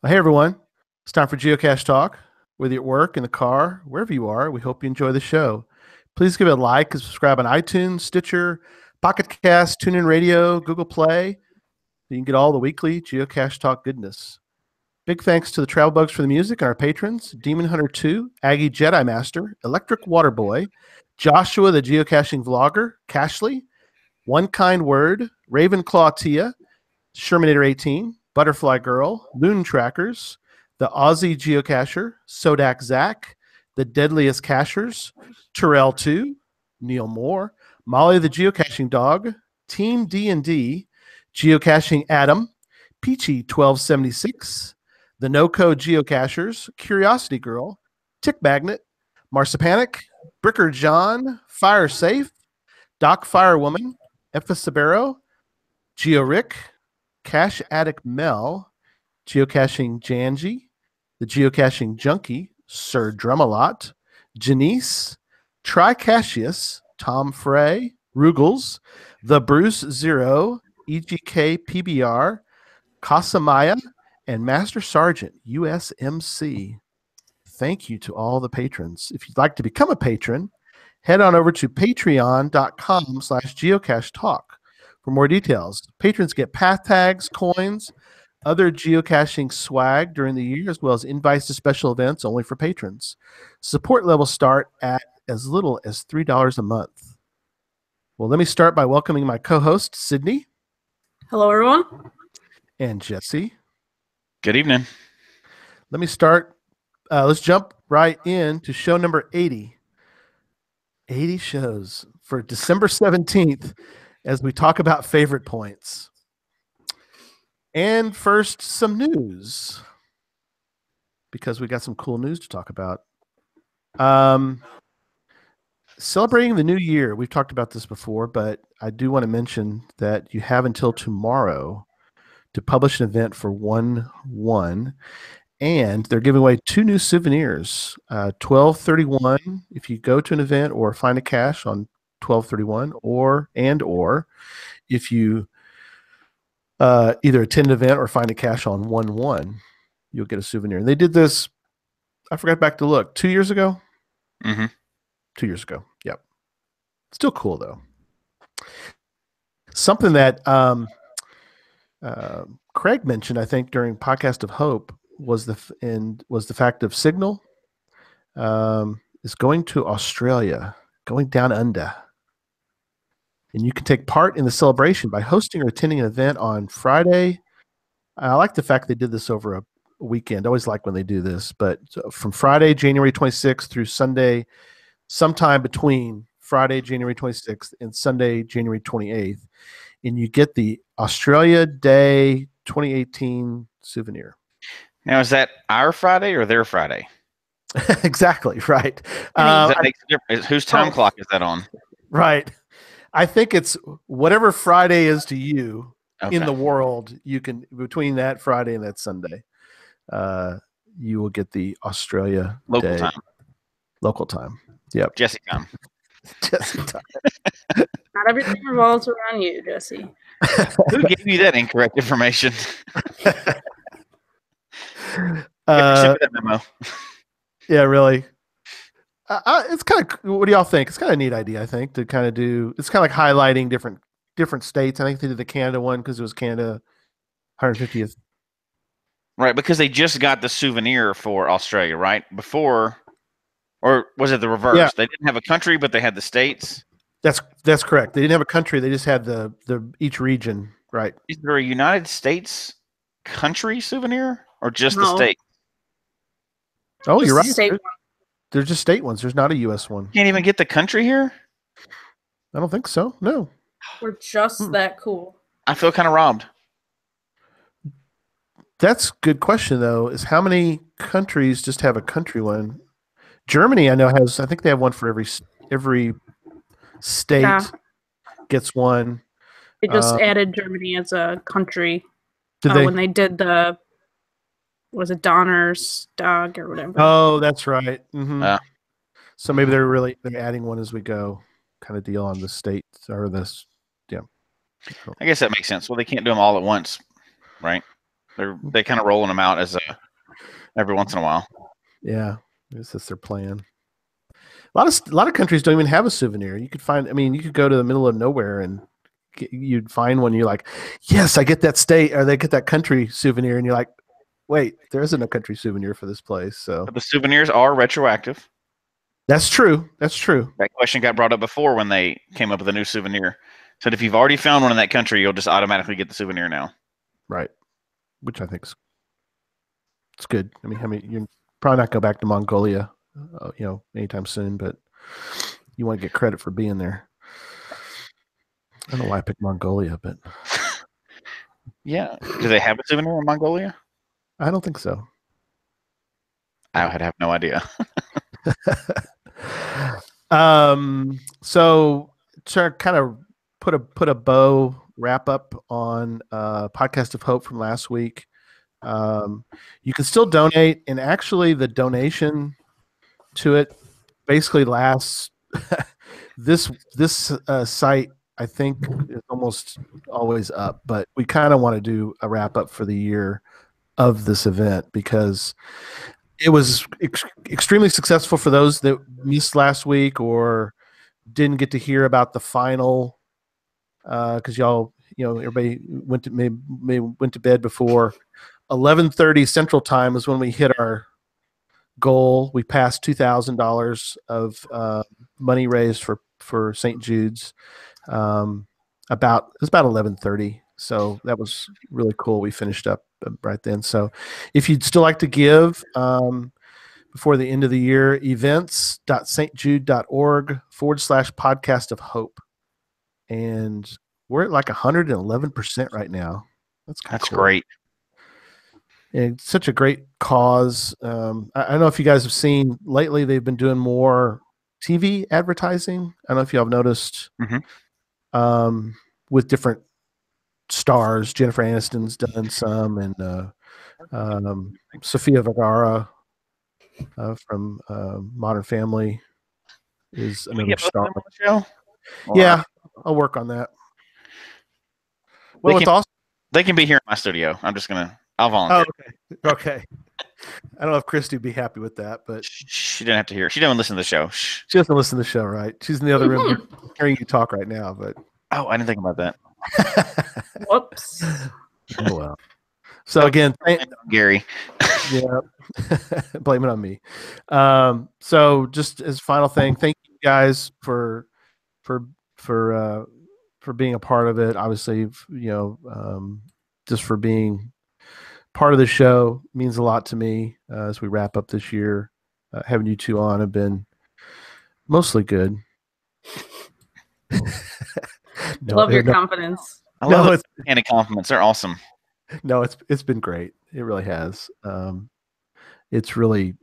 Hey everyone, it's time for Geocache Talk. Whether you're at work, in the car, wherever you are, we hope you enjoy the show. Please give it a like and subscribe on iTunes, Stitcher, Pocket Cast, TuneIn Radio, Google Play. You can get all the weekly Geocache Talk goodness. Big thanks to the Travel Bugs for the music and our patrons, Demon Hunter 2, Aggie Jedi Master, Electric Water Boy, Joshua the Geocaching Vlogger, Cashley, One Kind Word, Ravenclaw Tia, Shermanator 18, Butterfly Girl, Moon Trackers, the Aussie Geocacher, Sodak Zach, the Deadliest Cachers, Terrell 2, Neil Moore, Molly the Geocaching Dog, Team D&D, Geocaching Adam, Peachy 1276, the No Code Geocachers, Curiosity Girl, Tick Magnet, Marsipanic, Bricker John, Fire Safe, Doc Firewoman, Ephesibero, Geo Rick, Cache Addict Mel, Geocaching Janji, the Geocaching Junkie, Sir Drumalot, Janice, Tricassius, Tom Frey, Rugels, The Bruce Zero, EGK PBR, Casamaya, and Master Sergeant USMC. Thank you to all the patrons. If you'd like to become a patron, head on over to patreon.com/geocache talk. For more details, patrons get path tags, coins, other geocaching swag during the year, as well as invites to special events only for patrons. Support levels start at as little as $3 a month. Well, let me start by welcoming my co-host, Sydney. Hello, everyone. And Jesse. Good evening. Let me start. Let's jump right into show number 80. 80 shows for December 17th as we talk about favorite points. And first, some news, because we got some cool news to talk about. Celebrating the new year. We've talked about this before, but I do want to mention that you have until tomorrow to publish an event for 1/1, and they're giving away 2 new souvenirs. 12/31, if you go to an event or find a cache on 12/31, or if you either attend an event or find a cache on 1/1, you'll get a souvenir. And they did this, I forgot back to look, 2 years ago? Mm-hmm. 2 years ago, yep. Still cool, though. Something that Craig mentioned, I think, during Podcast of Hope was the fact of Signal is going to Australia, going down under. And you can take part in the celebration by hosting or attending an event on Friday. I like the fact they did this over a weekend. I always like when they do this, but from Friday, January 26th through Sunday, sometime between Friday, January 26th and Sunday, January 28th, and you get the Australia Day 2018 souvenir. Now, is that our Friday or their Friday? Exactly, right. That makes a difference. Whose time clock is that on? Right. I think it's whatever Friday is to you in the world, you can, between that Friday and that Sunday, you will get the Australia local Day. Time. Local time. Yep. Jesse time. Jesse time. Not everything revolves around you, Jesse. Who gave you that incorrect information? That memo. Yeah, really. It's kind of. What do y'all think? It's kind of a neat idea, I think, to kind of do. It's kind of like highlighting different states. I think they did the Canada one because it was Canada 150th. Right, because they just got the souvenir for Australia, right? Before, or was it the reverse? Yeah. They didn't have a country, but they had the states. That's correct. They didn't have a country. They just had the each region, right? Is there a United States country souvenir or just the No. state? Oh, Just you're the right. state one. There's just state ones. There's not a U.S. one. Can't even get the country here? I don't think so. No. We're just that cool. I feel kind of robbed. That's a good question, though, is how many countries just have a country one? Germany, I know, has, I think they have one for every state. Yeah. Gets one. They just added Germany as a country Did they? when they did the, was it Donner's dog or whatever? Oh, that's right. Mm-hmm. Ah. So maybe they're adding one as we go, kind of deal on the state or this. Yeah. I guess that makes sense. Well, they can't do them all at once, right? They kind of rolling them out as every once in a while. Yeah, I guess that's their plan. A lot of countries don't even have a souvenir. You could find. I mean, you could go to the middle of nowhere and you'd find one. You're like, yes, I get that state or they get that country souvenir, and you're like, wait, there isn't a country souvenir for this place. So But the souvenirs are retroactive. that's true. That's true. That question got brought up before when they came up with a new souvenir. Said if you've already found one in that country, you'll just automatically get the souvenir now. Right. Which I think it's good. I mean, you're probably not go back to Mongolia, anytime soon, but you want to get credit for being there. I don't know why I picked Mongolia, but Yeah. Do they have a souvenir in Mongolia? I don't think so. I would have no idea. So to kind of put a bow wrap up on Podcast of Hope from last week. You can still donate, and actually the donation to it basically lasts this site I think is almost always up, but we kind of want to do a wrap up for the year of this event because it was extremely successful for those that missed last week or didn't get to hear about the final because everybody went to bed before 11:30 Central Time is when we hit our goal. We passed $2,000 of money raised for St. Jude's. It was about 11:30, so that was really cool. We finished up right then. So, if you'd still like to give before the end of the year, events.stjude.org/podcast of hope, and we're at like 111% right now. That's cool. Great. And it's such a great cause. I don't know if you guys have seen lately, they've been doing more TV advertising. I don't know if you all have noticed with different stars. Jennifer Aniston's done some, and Sofia Vergara from Modern Family is another star. On the show? Yeah, I'll work on that. Well, it's awesome. They can be here in my studio. I'll volunteer. Oh, okay. I don't know if Christy would be happy with that, but she didn't have to hear. She didn't listen to the show. Shh. She doesn't listen to the show, right? She's in the other room hearing you talk right now. But I didn't think about that. Whoops. Oh well. So again, Gary. Yeah, blame it on me. So just as final thing, thank you guys for being a part of it. Obviously, just for being part of the show means a lot to me as we wrap up this year. Having you two on have been mostly good. Love your confidence. I love any compliments. They're awesome. No, it's been great. It really has. It's really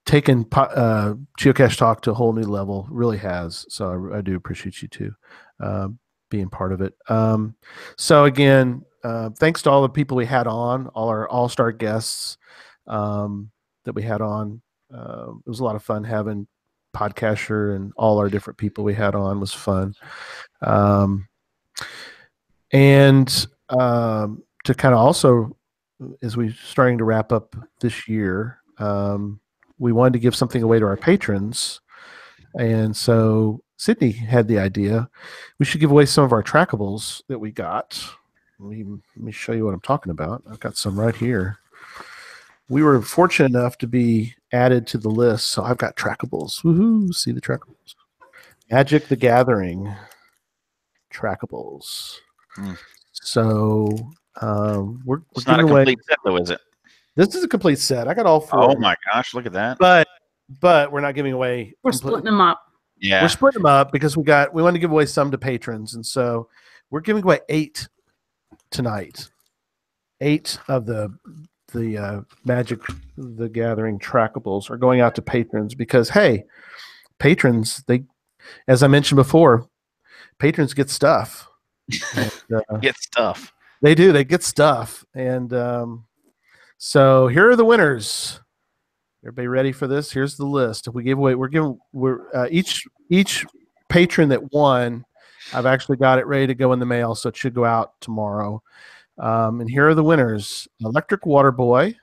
taken Geocache Talk to a whole new level. Really has. So I do appreciate you two being part of it. So again, thanks to all the people we had on, all our all-star guests that we had on. It was a lot of fun having Podcaster and all our different people we had on. It was fun. And to kind of also, as we're starting to wrap up this year, we wanted to give something away to our patrons. And so Sydney had the idea we should give away some of our trackables that we got. Let me show you what I'm talking about. I've got some right here. We were fortunate enough to be added to the list, so I've got trackables. Woohoo! See the trackables. Magic the Gathering trackables. So we're it's not a complete set, though, is it? This is a complete set. I got all four. Oh my gosh, look at that! But we're not giving away. We're splitting them up. Yeah, we're splitting them up because we wanted to give away some to patrons, and so we're giving away 8 tonight. 8 of the Magic the Gathering trackables are going out to patrons because hey, patrons, they, as I mentioned before, patrons get stuff. And, get stuff. They do. They get stuff, and so here are the winners. Everybody ready for this? Here's the list. We gave away. Each patron that won. I've actually got it ready to go in the mail, so it should go out tomorrow. And here are the winners: Electric Water Boy,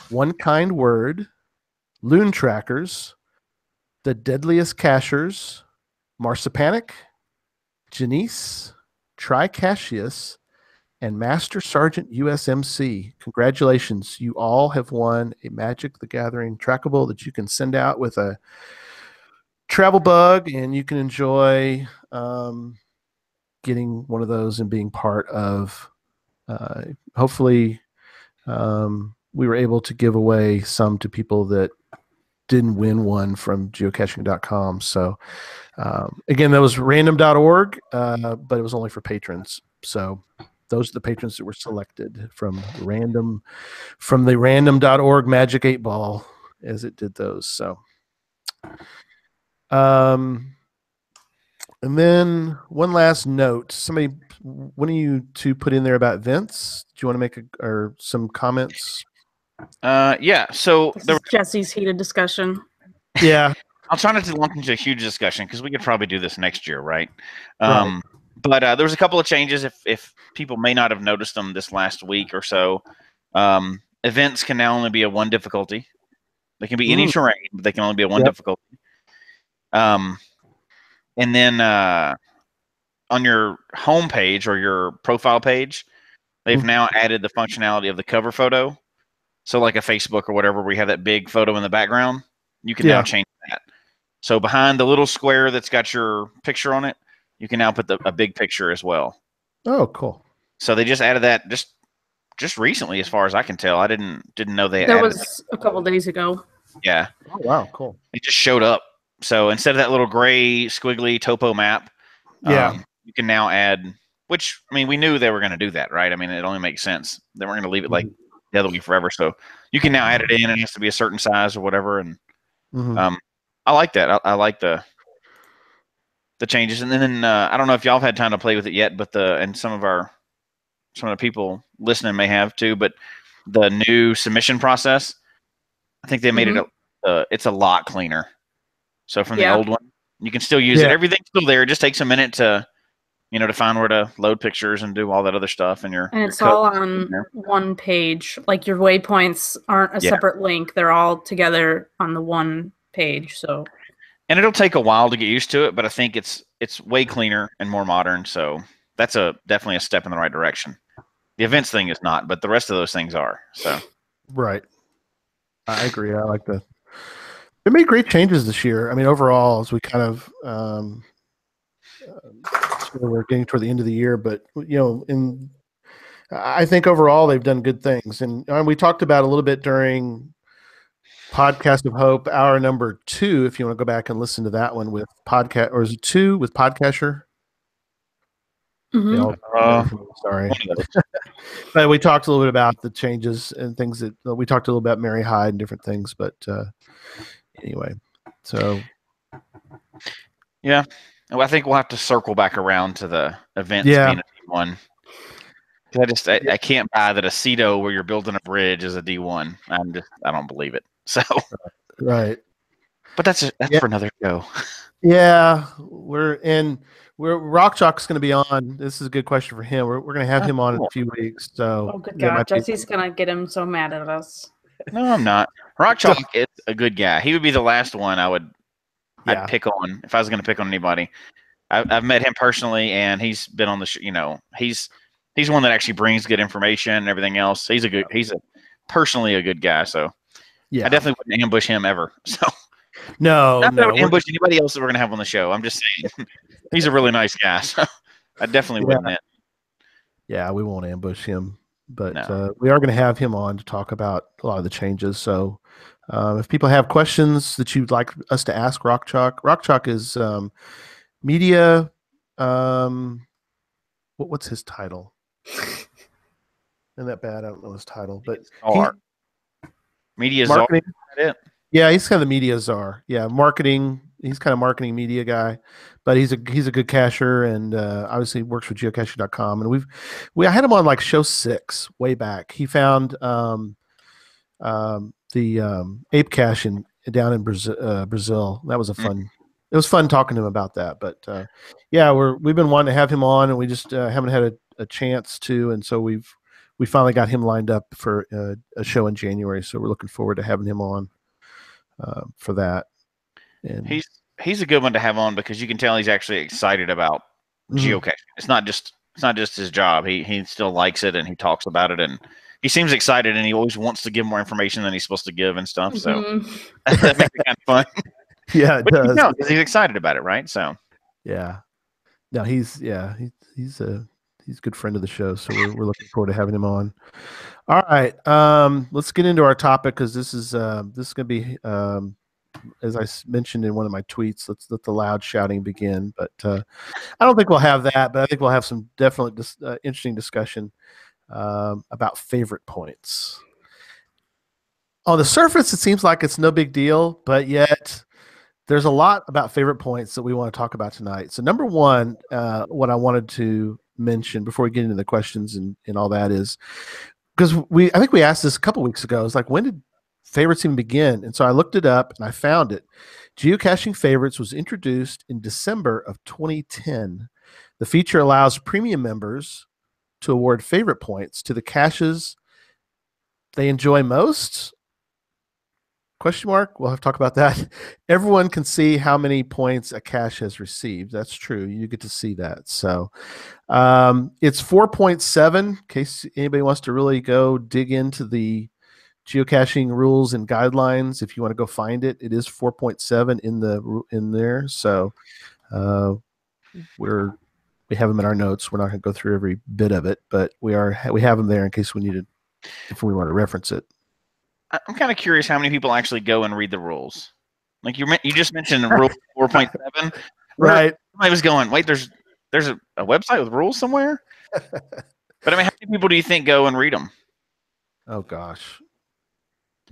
One Kind Word, Loon Trackers, The Deadliest Cachers, Marsipanic, Janice, Tricassius, and Master Sergeant USMC. Congratulations. You all have won a Magic the Gathering trackable that you can send out with a travel bug, and you can enjoy getting one of those and being part of, hopefully, we were able to give away some to people that didn't win one from geocaching.com. So again, that was random.org, but it was only for patrons. So those are the patrons that were selected from the random.org Magic 8 Ball as it did those. So and then one last note. One of you two put in there about Vince. Do you want to make some comments? Yeah. So This is Jesse's heated discussion. Yeah. I'll try not to launch into a huge discussion because we could probably do this next year, right? Right. But there was a couple of changes. If people may not have noticed them this last week or so, events can now only be a 1 difficulty. They can be any terrain, but they can only be a 1 difficulty. And then on your home page or your profile page, they've now added the functionality of the cover photo. So like a Facebook or whatever, where you have that big photo in the background, you can now change that. So behind the little square that's got your picture on it, you can now put a big picture as well. Oh, cool. So they just added that just recently, as far as I can tell. I didn't know they That added was a couple days ago. Yeah. Oh, wow, cool. It just showed up. So instead of that little gray squiggly topo map, you can now add, which, I mean, we knew they were going to do that, right? I mean, it only makes sense. They weren't going to leave it like the other way forever. So you can now add it in, and it has to be a certain size or whatever. And I like that. I like the changes. And then I don't know if y'all have had time to play with it yet, but some of the people listening may have too, but the new submission process, I think they made it it's a lot cleaner. So from the old one, you can still use it. Everything's still there. It just takes a minute to find where to load pictures and do all that other stuff. And it's all on one page. Like your waypoints aren't a separate link. They're all together on the one page. So, and it'll take a while to get used to it, but I think it's way cleaner and more modern. So that's definitely a step in the right direction. The events thing is not, but the rest of those things are. So right. I agree. I like that. They made great changes this year. I mean, overall, as we kind of we're getting toward the end of the year, but I think overall they've done good things. And we talked about a little bit during Podcast of Hope, hour number 2. If you want to go back and listen to that one with podcast, or is it 2 with Podcasher? Sorry. But we talked a little bit about the changes and things that we talked a little about Mary Hyde and different things. But anyway, so yeah, well, I think we'll have to circle back around to the events being a D1. I can't buy that a Cedo where you're building a bridge is a D1. I don't believe it. So right, but that's for another show. Yeah, Rock Chalk's going to be on. This is a good question for him. We're going to have him on in a few weeks. So, good God, Jesse's going to get him so mad at us. No, I'm not. Rock Chalk is a good guy. He would be the last one I'd pick on if I was going to pick on anybody. I've met him personally, and he's been on the show. He's one that actually brings good information and everything else. He's personally a good guy. So, I definitely wouldn't ambush him ever. So. No, ambush anybody else that we're gonna have on the show. I'm just saying, he's a really nice guy. So I definitely wouldn't. Yeah, we won't ambush him, but we are going to have him on to talk about a lot of the changes. So if people have questions that you'd like us to ask Rock Chalk is media. What's his title? Isn't that bad? I don't know his title, but media marketing. Czar. Yeah, he's kind of the media czar. Yeah, marketing. He's kind of marketing media guy, but he's a good cacher, and obviously works for geocaching.com. And I had him on like show 6 way back. He found the ape cache down in Brazil. That was a fun. It was fun talking to him about that. But we've been wanting to have him on, and we just haven't had a chance to, and so we finally got him lined up for a show in January. So we're looking forward to having him on for that. And he's a good one to have on because you can tell he's actually excited about geocaching. It's not just his job. He still likes it and he talks about it and he seems excited and he always wants to give more information than he's supposed to give and stuff. So that makes it kind of fun. Yeah, it does. No, because he's excited about it, right? So yeah, no, he's a good friend of the show. So we're looking forward to having him on. All right, let's get into our topic because this is going to be as I mentioned in one of my tweets. Let's let the loud shouting begin. But I don't think we'll have that. But I think we'll have some definitely interesting discussion about favorite points. On the surface, it seems like it's no big deal, but yet there's a lot about favorite points that we want to talk about tonight. So number one, what I wanted to mention before we get into the questions and all that is because I think we asked this a couple weeks ago. It's like, when did favorites even begin? And so I looked it up and I found it. Geocaching favorites was introduced in December of 2010. The feature allows premium members to award favorite points to the caches they enjoy most. Question mark. We'll have to talk about that. Everyone can see how many points a cache has received. That's true. You get to see that. So it's 4.7 in case anybody wants to really go dig into the geocaching rules and guidelines. If you want to go find it, it is 4.7 in there. So we have them in our notes. We're not going to go through every bit of it, but we have them there in case if we want to reference it. I'm kind of curious how many people actually go and read the rules. Like you just mentioned rule 4.7. Right. I was going, wait, there's a website with rules somewhere? But I mean, how many people do you think go and read them? Oh, gosh.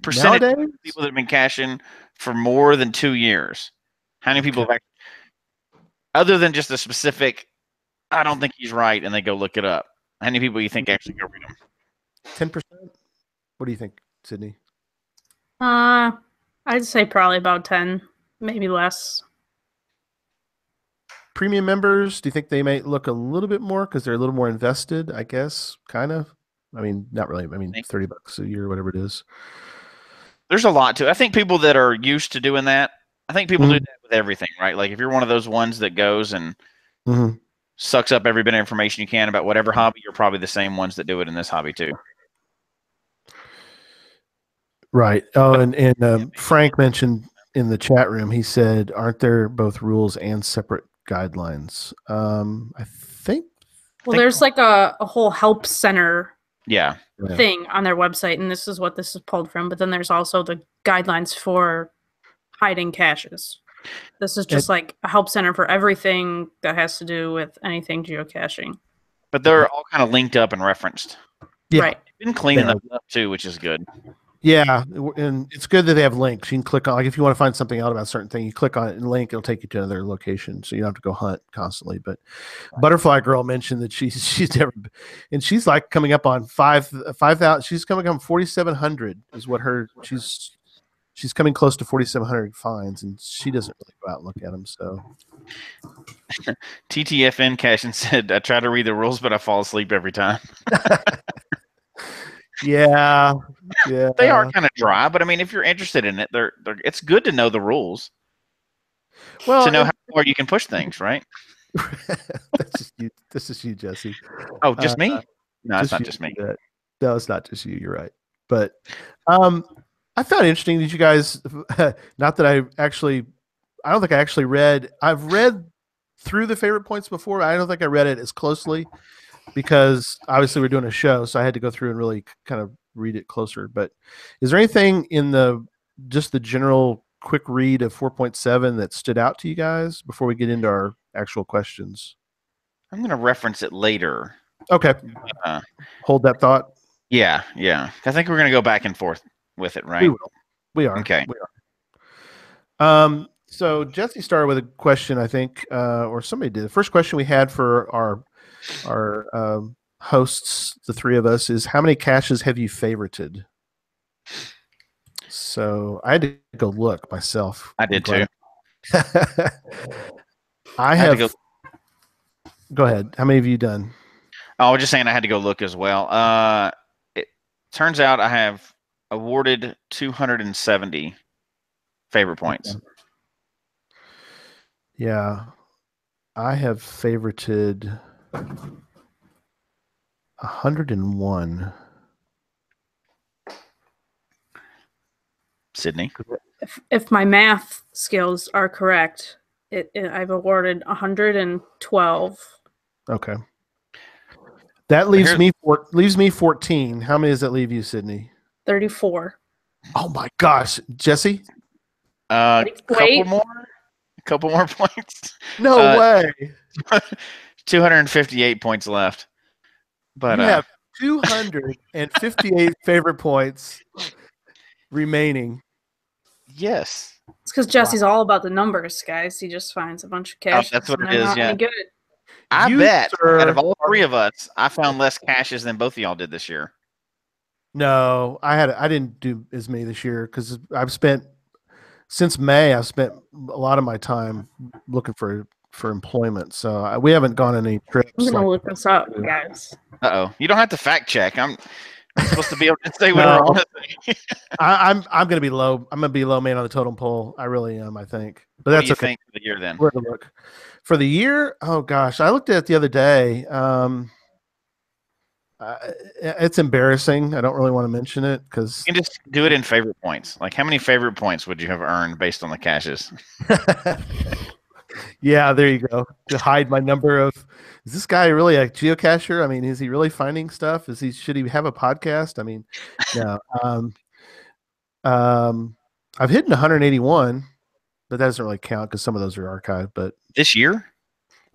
Percentage of people that have been caching for more than 2 years. How many people have actually, other than just a specific, I don't think he's right, and they go look it up. How many people do you think actually go read them? 10%? What do you think, Sydney? I'd say probably about 10, maybe less. Premium members, do you think they might look a little bit more because they're a little more invested, I guess, kind of? I mean, not really. I mean, $30 a year, whatever it is. There's a lot to it. I think people that are used to doing that, I think people do that with everything, right? Like if you're one of those ones that goes and sucks up every bit of information you can about whatever hobby, you're probably the same ones that do it in this hobby too. Right. Oh, and Frank mentioned in the chat room, he said, aren't there both rules and separate guidelines? I think. Well, there's like a whole help center thing on their website, and this is what this is pulled from. But then there's also the guidelines for hiding caches. This is just like a help center for everything that has to do with anything geocaching. But they're all kind of linked up and referenced. Yeah. Right. They've been cleaning them up too, which is good. Yeah, and it's good that they have links. You can click on, like, if you want to find something out about a certain thing, you click on it and link, it'll take you to another location, so you don't have to go hunt constantly. But Butterfly Girl mentioned that she's never, and she's like coming up on 5,000. She's coming up on 4,700 is what she's coming close to 4,700 finds, and she doesn't really go out and look at them. So TTFN Cashin said, "I try to read the rules, but I fall asleep every time." Yeah, they are kind of dry, but I mean, if you're interested in it, it's good to know the rules. Well, to know how far you can push things, right? That's just you. This is you, Jesse. Oh, just me? No, it's not just me. No, it's not just you. You're right. But I found it interesting that you guys. Not that I don't think I actually read. I've read through the favorite points before. I don't think I read it as closely, because obviously we're doing a show, so I had to go through and really kind of read it closer. But is there anything in the general quick read of 4.7 that stood out to you guys before we get into our actual questions? I'm going to reference it later. Okay. Hold that thought. Yeah. I think we're going to go back and forth with it, right? We will. We are. Okay. We are. So Jesse started with a question, I think, or somebody did. The first question we had for our hosts, the three of us, is how many caches have you favorited? So I had to go look myself. I did too. I have. Go ahead. How many have you done? I was just saying I had to go look as well. It turns out I have awarded 270 favorite points. Okay. Yeah. I have favorited 101. Sydney? If my math skills are correct, I've awarded 112. Okay. That leaves me 14. How many does that leave you, Sydney? 34. Oh my gosh, Jesse? Couple more points. No way. 258 points left. But you have 258 favorite points remaining. Yes. It's because Jesse's all about the numbers, guys. He just finds a bunch of caches. That's what it is. Yeah. Good. I bet out of all three of us, I found less caches than both of y'all did this year. No, I didn't do as many this year because since May, I've spent a lot of my time looking for employment. So we haven't gone on any trips. I'm gonna look this up, guys. You don't have to fact check. I'm supposed to be able to say what I want to say. I'm gonna be low. I'm gonna be low man on the totem pole. I really am. I think, but that's okay. Think for the year then? Where to look for the year? Oh gosh, I looked at it the other day. It's embarrassing. I don't really want to mention it because you can just do it in favorite points. Like, how many favorite points would you have earned based on the caches? Yeah, there you go. To hide my number of. Is this guy really a geocacher? I mean, is he really finding stuff? Should he have a podcast? I mean, no. I've hidden 181, but that doesn't really count because some of those are archived. But this year?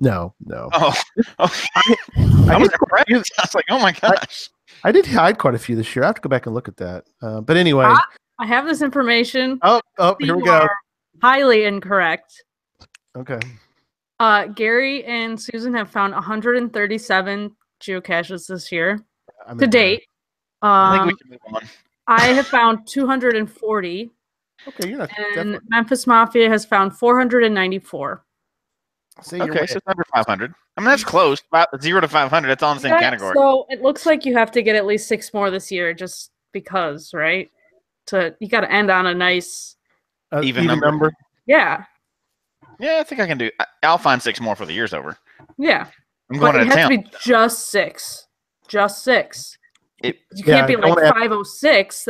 No. Oh, okay. I was impressed. I was like, oh my gosh. I did hide quite a few this year. I have to go back and look at that. But anyway. I have this information. Oh, here we go. Highly incorrect. Okay. Gary and Susan have found 137 geocaches this year to date. I think we can move on. I have found 240. Okay, you're not. And definitely. Memphis Mafia has found 494. Okay, so it's under 500. I mean, that's close. About 0 to 500. That's all in the same category. So it looks like you have to get at least 6 more this year, just because, right? You got to end on a nice even number. Yeah. Yeah, I think I can do. I'll find 6 more for the year's over. Yeah, I'm going out of town. It has to be just 6. Just 6. You can't be like 506.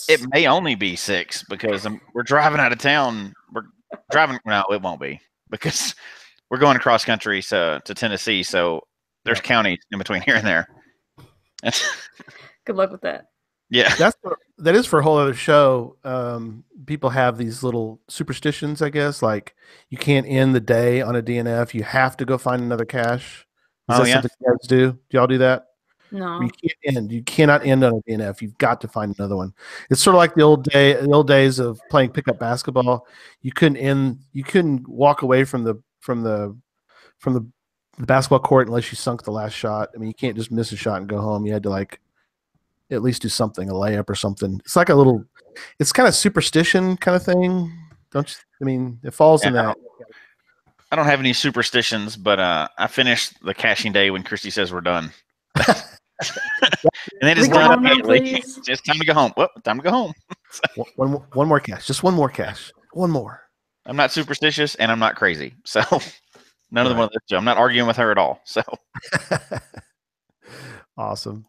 It may only be 6 because we're driving out of town. We're driving. No, it won't be because we're going across country to Tennessee. So there's counties in between here and there. Good luck with that. Yeah, that is for a whole other show. People have these little superstitions, I guess, like you can't end the day on a DNF. You have to go find another cache. Is that something you guys do? Do y'all do that? No. You cannot end on a DNF. You've got to find another one. It's sort of like the old days of playing pickup basketball. You couldn't walk away from the basketball court unless you sunk the last shot. I mean, you can't just miss a shot and go home. You had to at least do something, a layup or something. It's like it's kind of superstition kind of thing. Don't you? I mean, it falls in that. I don't have any superstitions, but I finished the caching day when Christy says we're done. And then it's done immediately. It's time to go home. Well, time to go home. one more cache. Just one more cache. One more. I'm not superstitious and I'm not crazy. So none of them. I'm not arguing with her at all. So awesome.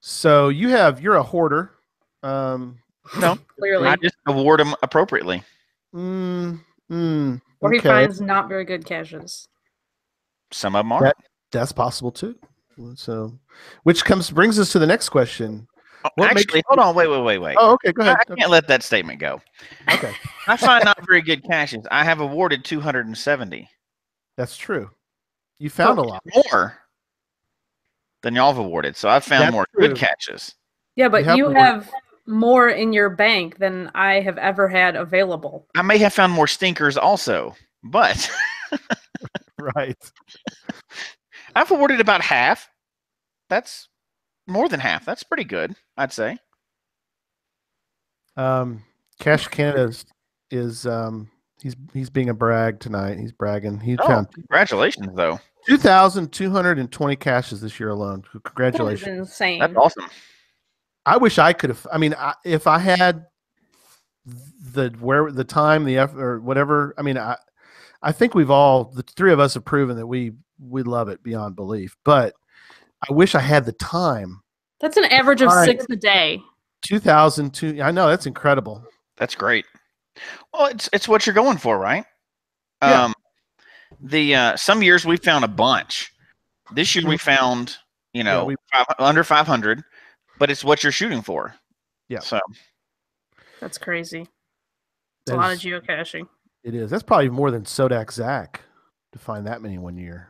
So you're a hoarder. No, clearly. I just award them appropriately. Or he finds not very good caches. Some of them are. That's possible too. So, which brings us to the next question. Actually, hold on. Wait. Oh, okay. Go ahead. I can't let that statement go. Okay. I find not very good caches. I have awarded 270. That's true. You found a lot more than y'all have awarded. So I've found more good caches. Yeah, but you have more in your bank than I have ever had available. I may have found more stinkers also, but right. I've awarded about half. That's more than half. That's pretty good, I'd say. Cache Canada is he's being a brag tonight. He's bragging. He found congratulations though. 2,220 caches this year alone. Congratulations! That is insane. That's awesome. I wish I could have. I mean, if I had the time, the effort, or whatever. I mean, I think the three of us have proven that we love it beyond belief. But I wish I had the time. That's an average of 6 a day. 2,002. I know, that's incredible. That's great. Well, it's what you're going for, right? Yeah. Some years we found a bunch. This year we found, under 500, but it's what you're shooting for. Yeah. So that's crazy. It's a lot of geocaching. It is. That's probably more than Sodak Zach to find that many one year.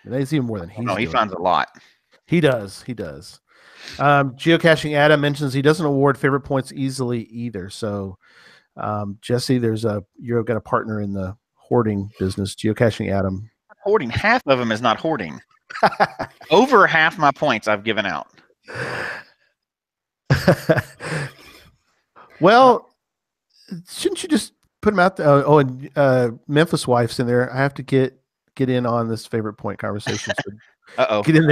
That's even more than he's doing. He finds a lot. He does. Geocaching Adam mentions he doesn't award favorite points easily either. So, Jesse, you've got a partner in the hoarding business. Geocaching Adam. Hoarding. Half of them is not hoarding. Over half my points I've given out. Well, shouldn't you just put them out there? And Memphis Wife's in there. I have to get in on this favorite point conversation. So get in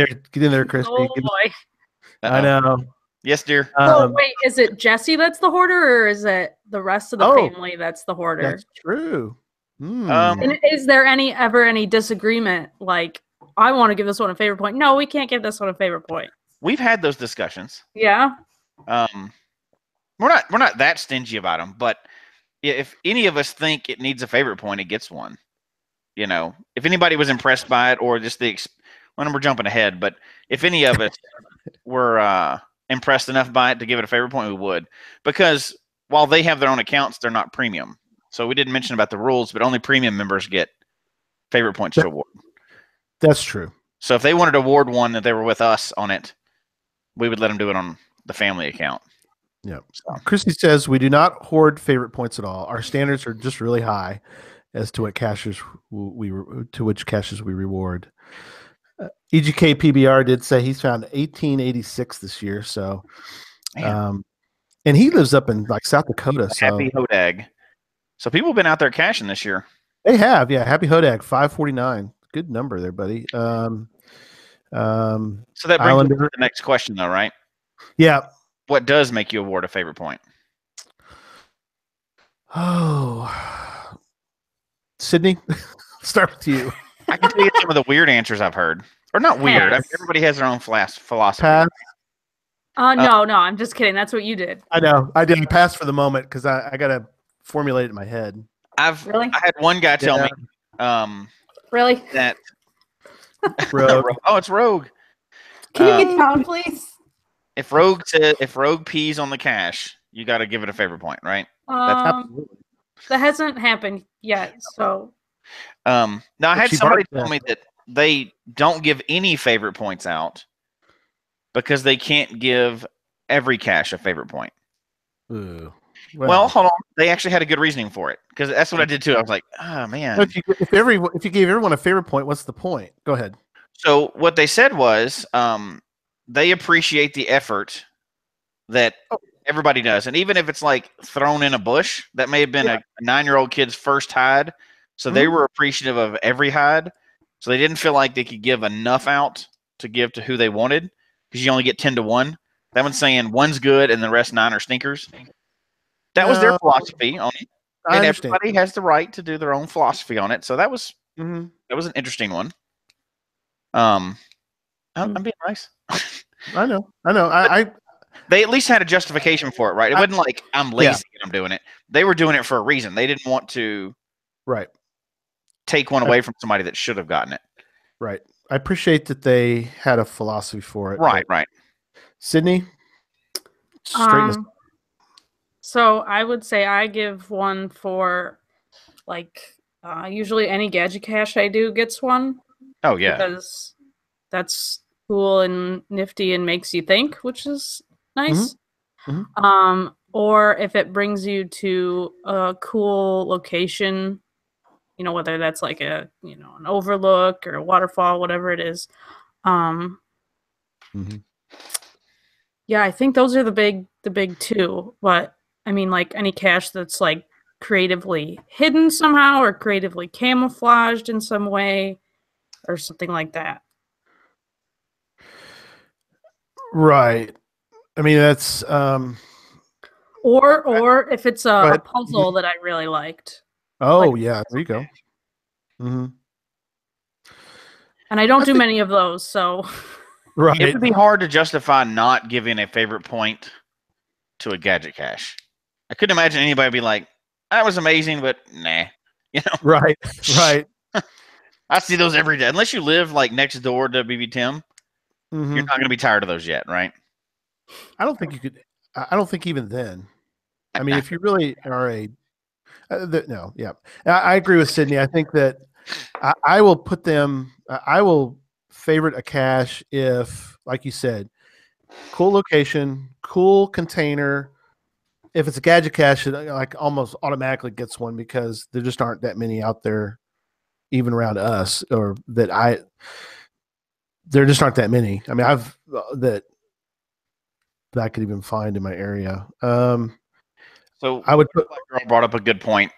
there, Christy. Oh boy. I know. Yes, dear. Wait, is it Jesse that's the hoarder, or is it the rest of the family that's the hoarder? That's true. And is there ever any disagreement? Like, I want to give this one a favorite point. No, we can't give this one a favorite point. We've had those discussions. Yeah. We're not that stingy about them, but if any of us think it needs a favorite point, it gets one. If anybody was impressed by it, or just we're jumping ahead, but if any of us were impressed enough by it to give it a favorite point, we would. Because while they have their own accounts, they're not premium. So we didn't mention about the rules, but only premium members get favorite points to award. That's true. So if they wanted to award one that they were with us on it, we would let them do it on the family account. Yeah. So. Christy says we do not hoard favorite points at all. Our standards are just really high as to what caches which caches we reward. EGK PBR did say he's found 1886 this year. So, and he lives up in South Dakota. Happy Hodag. So people have been out there caching this year. They have, yeah. Happy Hodag, 549. Good number there, buddy. So that brings us to the next question, though, right? Yeah. What does make you award a favorite point? Oh, Sydney, start with you. I can tell you some of the weird answers I've heard. Or not weird. I mean, everybody has their own philosophy. Pass. No, I'm just kidding. That's what you did. I know. I didn't pass for the moment because I got to formulate it in my head. I had one guy tell me really? That Rogue. Oh, it's Rogue. Can you get down, please? If Rogue pees on the cache, you got to give it a favorite point, right? Absolutely. That hasn't happened yet. So now I had somebody tell me that they don't give any favorite points out because they can't give every cache a favorite point. Ooh. Well, hold on. They actually had a good reasoning for it because that's what I did too. I was like, oh man. If you gave everyone a favorite point, what's the point? Go ahead. So what they said was they appreciate the effort that everybody does. And even if it's like thrown in a bush, that may have been a 9-year-old kid's first hide. So they were appreciative of every hide. So they didn't feel like they could give enough out to give to who they wanted because you only get 10 to 1. That one's saying one's good and the rest 9 are stinkers. That was their philosophy on it. And everybody has the right to do their own philosophy on it. So that was an interesting one. I'm being nice. I know. They at least had a justification for it, right? It wasn't like I'm lazy and I'm doing it. They were doing it for a reason. They didn't want to take one away from somebody that should have gotten it. Right. I appreciate that they had a philosophy for it. Right. Sydney? So I would say I give one for usually any gadget cache I do gets one. Oh yeah. Because that's cool and nifty and makes you think, which is nice. Or if it brings you to a cool location, whether that's like an overlook or a waterfall, whatever it is. Yeah, I think those are the big two. But I mean, like any cache that's like creatively hidden somehow or creatively camouflaged in some way. or something like that. Right. I mean, that's or if it's a puzzle that I really liked. Oh, yeah, there you go. Mm-hmm. And I don't do many of those, so right. It would be hard to justify not giving a favorite point to a gadget cache. I couldn't imagine anybody be like, "That was amazing," but nah, Right. I see those every day. Unless you live like next door to BB Tim, you're not going to be tired of those yet, right? I don't think you could. I don't think even then. I mean, if you really are no, yeah, I agree with Sydney. I think that I will put them. I will favorite a cache if, like you said, cool location, cool container. If it's a gadget cache, it like almost automatically gets one because there just aren't that many out there, even around us, or that there just aren't that many. I mean, I've that I could even find in my area. So I would girl brought up a good point.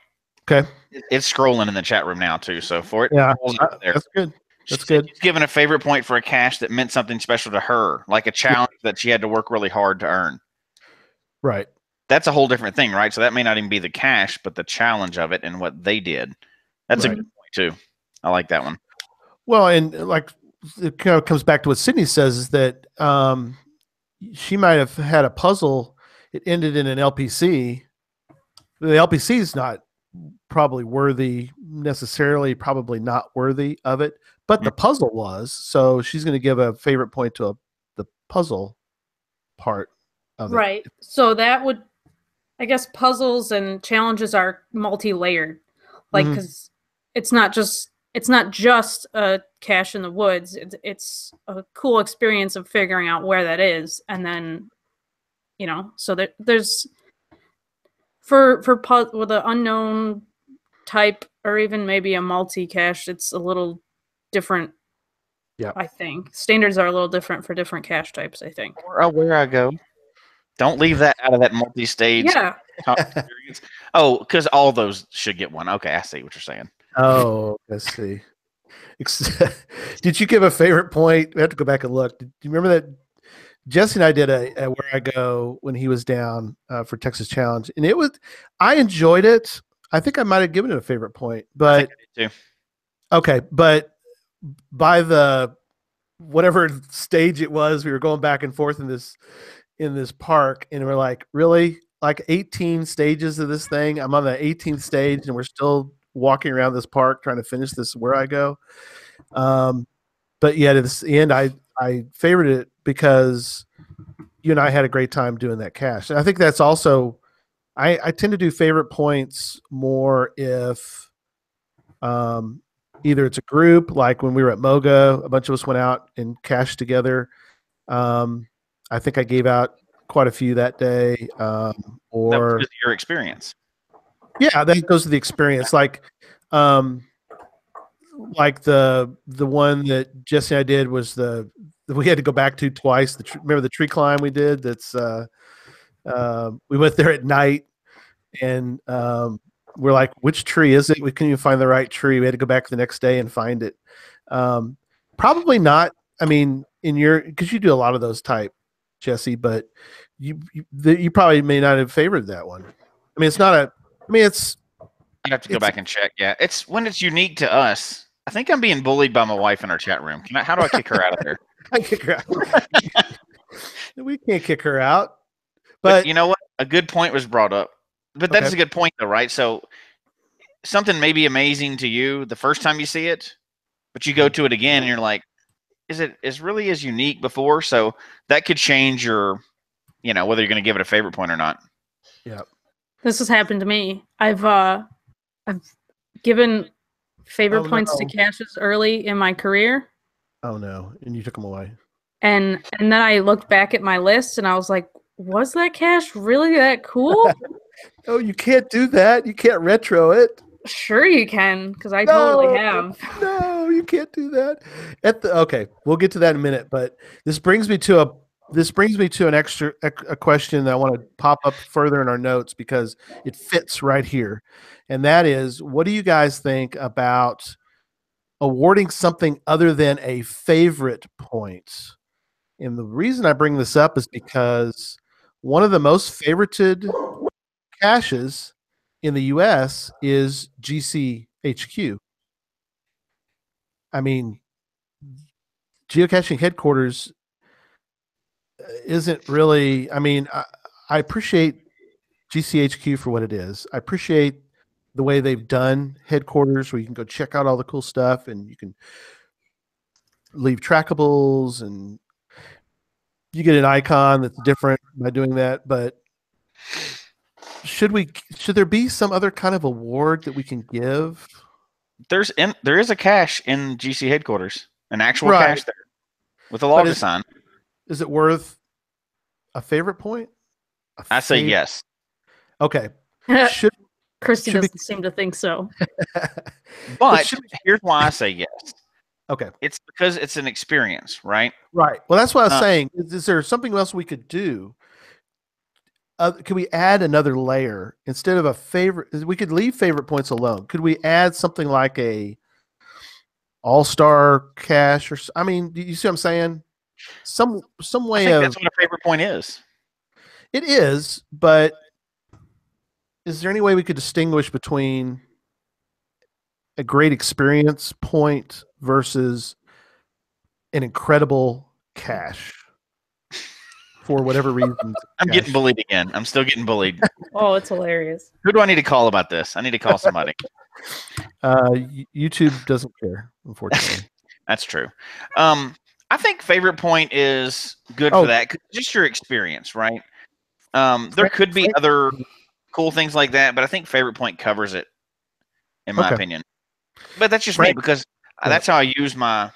Okay. It's scrolling in the chat room now too. So for it, that's good. That's good. She's given a favorite point for a cache that meant something special to her, like a challenge that she had to work really hard to earn. Right. That's a whole different thing, right? So that may not even be the cache, but the challenge of it and what they did. That's a good point too. I like that one. Well, and like it kind of comes back to what Sydney says is that she might have had a puzzle. It ended in an LPC. The LPC is not probably worthy necessarily, probably not worthy of it, but the puzzle was. So she's going to give a favorite point to the puzzle part of it. Right. So that would, I guess, puzzles and challenges are multi-layered, like because it's not just a cache in the woods. It's a cool experience of figuring out where that is, and then so there's with an unknown type or even maybe a multi-cache, it's a little different. Yeah, I think standards are a little different for different cache types. I think. Where I go, don't leave that out of that multi-stage. Yeah. Experience. Oh, because all those should get one. Okay, I see what you're saying. Oh, let's see. Did you give a favorite point? We have to go back and look. Do you remember that Jesse and I did a Where I Go when he was down for Texas Challenge, and I enjoyed it. I think I might have given it a favorite point, but I think I did too. Okay, but by the whatever stage it was, we were going back and forth in this park, and we're like, really, like 18 stages of this thing. I'm on the 18th stage, and we're still walking around this park trying to finish this Where I Go. But yet at the end, I favored it because you and I had a great time doing that cache. And I think that's also, I tend to do favorite points more if either it's a group, like when we were at Moga, a bunch of us went out and cached together. I think I gave out quite a few that day. Or that was your experience. Yeah, that goes to the experience. Like the one that Jesse and I did was we had to go back to twice. Remember the tree climb we did? That's we went there at night, and we're like, which tree is it? We couldn't even find the right tree. We had to go back the next day and find it. Probably not. I mean, because you do a lot of those type, Jesse, but you probably may not have favored that one. I mean, it's not a. I mean, it's. I have to go back and check. Yeah, it's when it's unique to us. I think I'm being bullied by my wife in our chat room. How do I kick her out of there? I kick her out. We can't kick her out. But you know what? A good point was brought up. But that is a good point, though, right? So something may be amazing to you the first time you see it, but you go to it again and you're like, is it as really as unique before? So that could change your, whether you're going to give it a favorite point or not. Yeah. This has happened to me. I've given favorite points to caches early in my career. Oh no. And you took them away. And then I looked back at my list and I was like, was that cache really that cool? Oh, you can't do that. You can't retro it. Sure you can, because I totally have. No, you can't do that. Okay, we'll get to that in a minute, but this brings me to a question that I want to pop up further in our notes because it fits right here. And that is, what do you guys think about awarding something other than a favorite point. And the reason I bring this up is because one of the most favorited caches in the US is GCHQ. I mean, geocaching headquarters isn't really, I appreciate GCHQ for what it is. I appreciate the way they've done headquarters where you can go check out all the cool stuff and you can leave trackables and you get an icon that's different by doing that. But should there be some other kind of award that we can give? There is a cache in GC headquarters, an actual cache there with a log sign. Is it worth a favorite point? I say yes. Okay. Christy doesn't seem to think so. But here's why I say yes. Okay. It's because it's an experience, right? Right. Well, that's what I was saying. Is there something else we could do? Could we add another layer instead of a favorite? We could leave favorite points alone. Could we add something like a all-star cache or? I mean, do you see what I'm saying? Some way of. That's what a favorite point is. It is, but is there any way we could distinguish between a great experience point versus an incredible cache? For whatever reason. I'm getting bullied again. I'm still getting bullied. Oh, it's hilarious. Who do I need to call about this? I need to call somebody. YouTube doesn't care, unfortunately. That's true. I think favorite point is good for that. Just your experience, right? There could be other cool things like that, but I think favorite point covers it, in my opinion. But that's just me because that's how I use my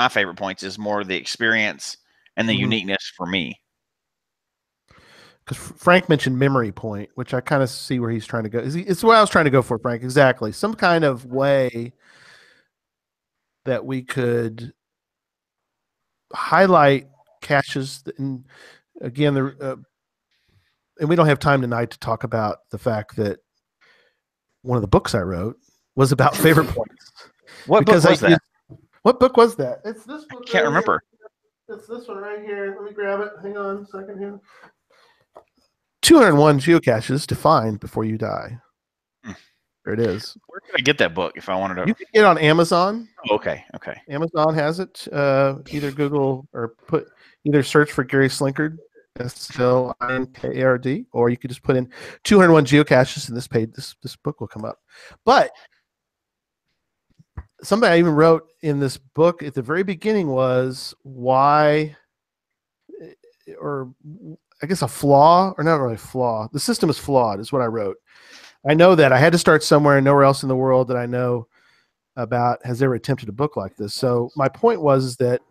favorite points is more the experience and the uniqueness for me. Because Frank mentioned memory point, which I kind of see where he's trying to go. It's what I was trying to go for, Frank. Exactly. Some kind of way that we could highlight caches. And again, and we don't have time tonight to talk about the fact that one of the books I wrote was about favorite points. What book was that? What book was that? It's this book. I can't remember. It's this one right here. Let me grab it. Hang on a second here. 201 geocaches to find before you die. There it is. Where can I get that book if I wanted to? You can get it on Amazon. Oh, okay. Amazon has it. Either Google or either search for Gary Slinkard, SLINKARD, or you could just put in 201 geocaches and this page. This book will come up. But something I even wrote in this book at the very beginning was why, or I guess a flaw, or not really a flaw. The system is flawed, is what I wrote. I know that I had to start somewhere, and nowhere else in the world that I know about has ever attempted a book like this. So my point was that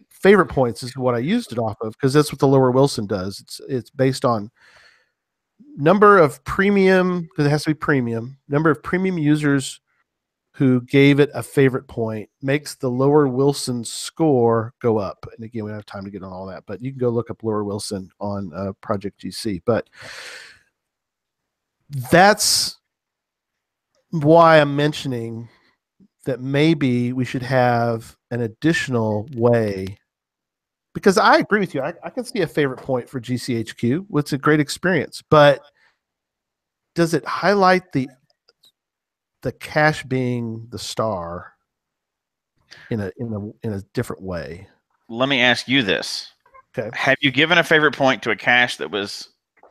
favorite points is what I used it off of, because that's what the Lower Wilson does. It's based on number of premium, because it has to be premium, number of premium users who gave it a favorite point makes the Lower Wilson score go up. And again, we don't have time to get on all that, but you can go look up Lower Wilson on Project GC. But that's why I'm mentioning that maybe we should have an additional way, because I agree with you. I can see a favorite point for GCHQ. It's a great experience, but does it highlight the cache being the star in a different way? Let me ask you this. Okay. Have you given a favorite point to a cache that was,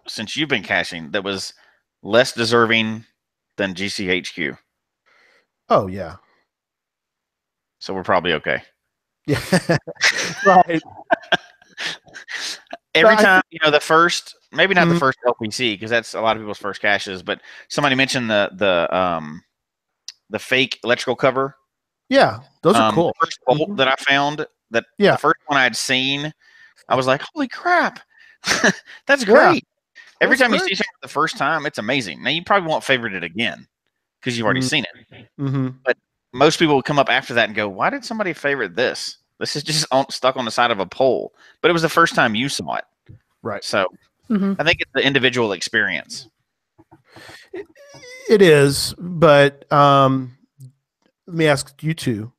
since you've been caching, that was less deserving than GCHQ? Oh yeah. So we're probably okay. Yeah. Right. Every time, the first, maybe not the first LPC, because that's a lot of people's first caches, but somebody mentioned the fake electrical cover. Yeah, those are cool. The first bolt that I found, the first one I'd seen, I was like, holy crap, that's great. Every time you see something the first time, it's amazing. Now, you probably won't favorite it again because you've already seen it. But most people will come up after that and go, why did somebody favorite this? This is just stuck on the side of a pole. But it was the first time you saw it. Right. So I think it's the individual experience. It is, but let me ask you two.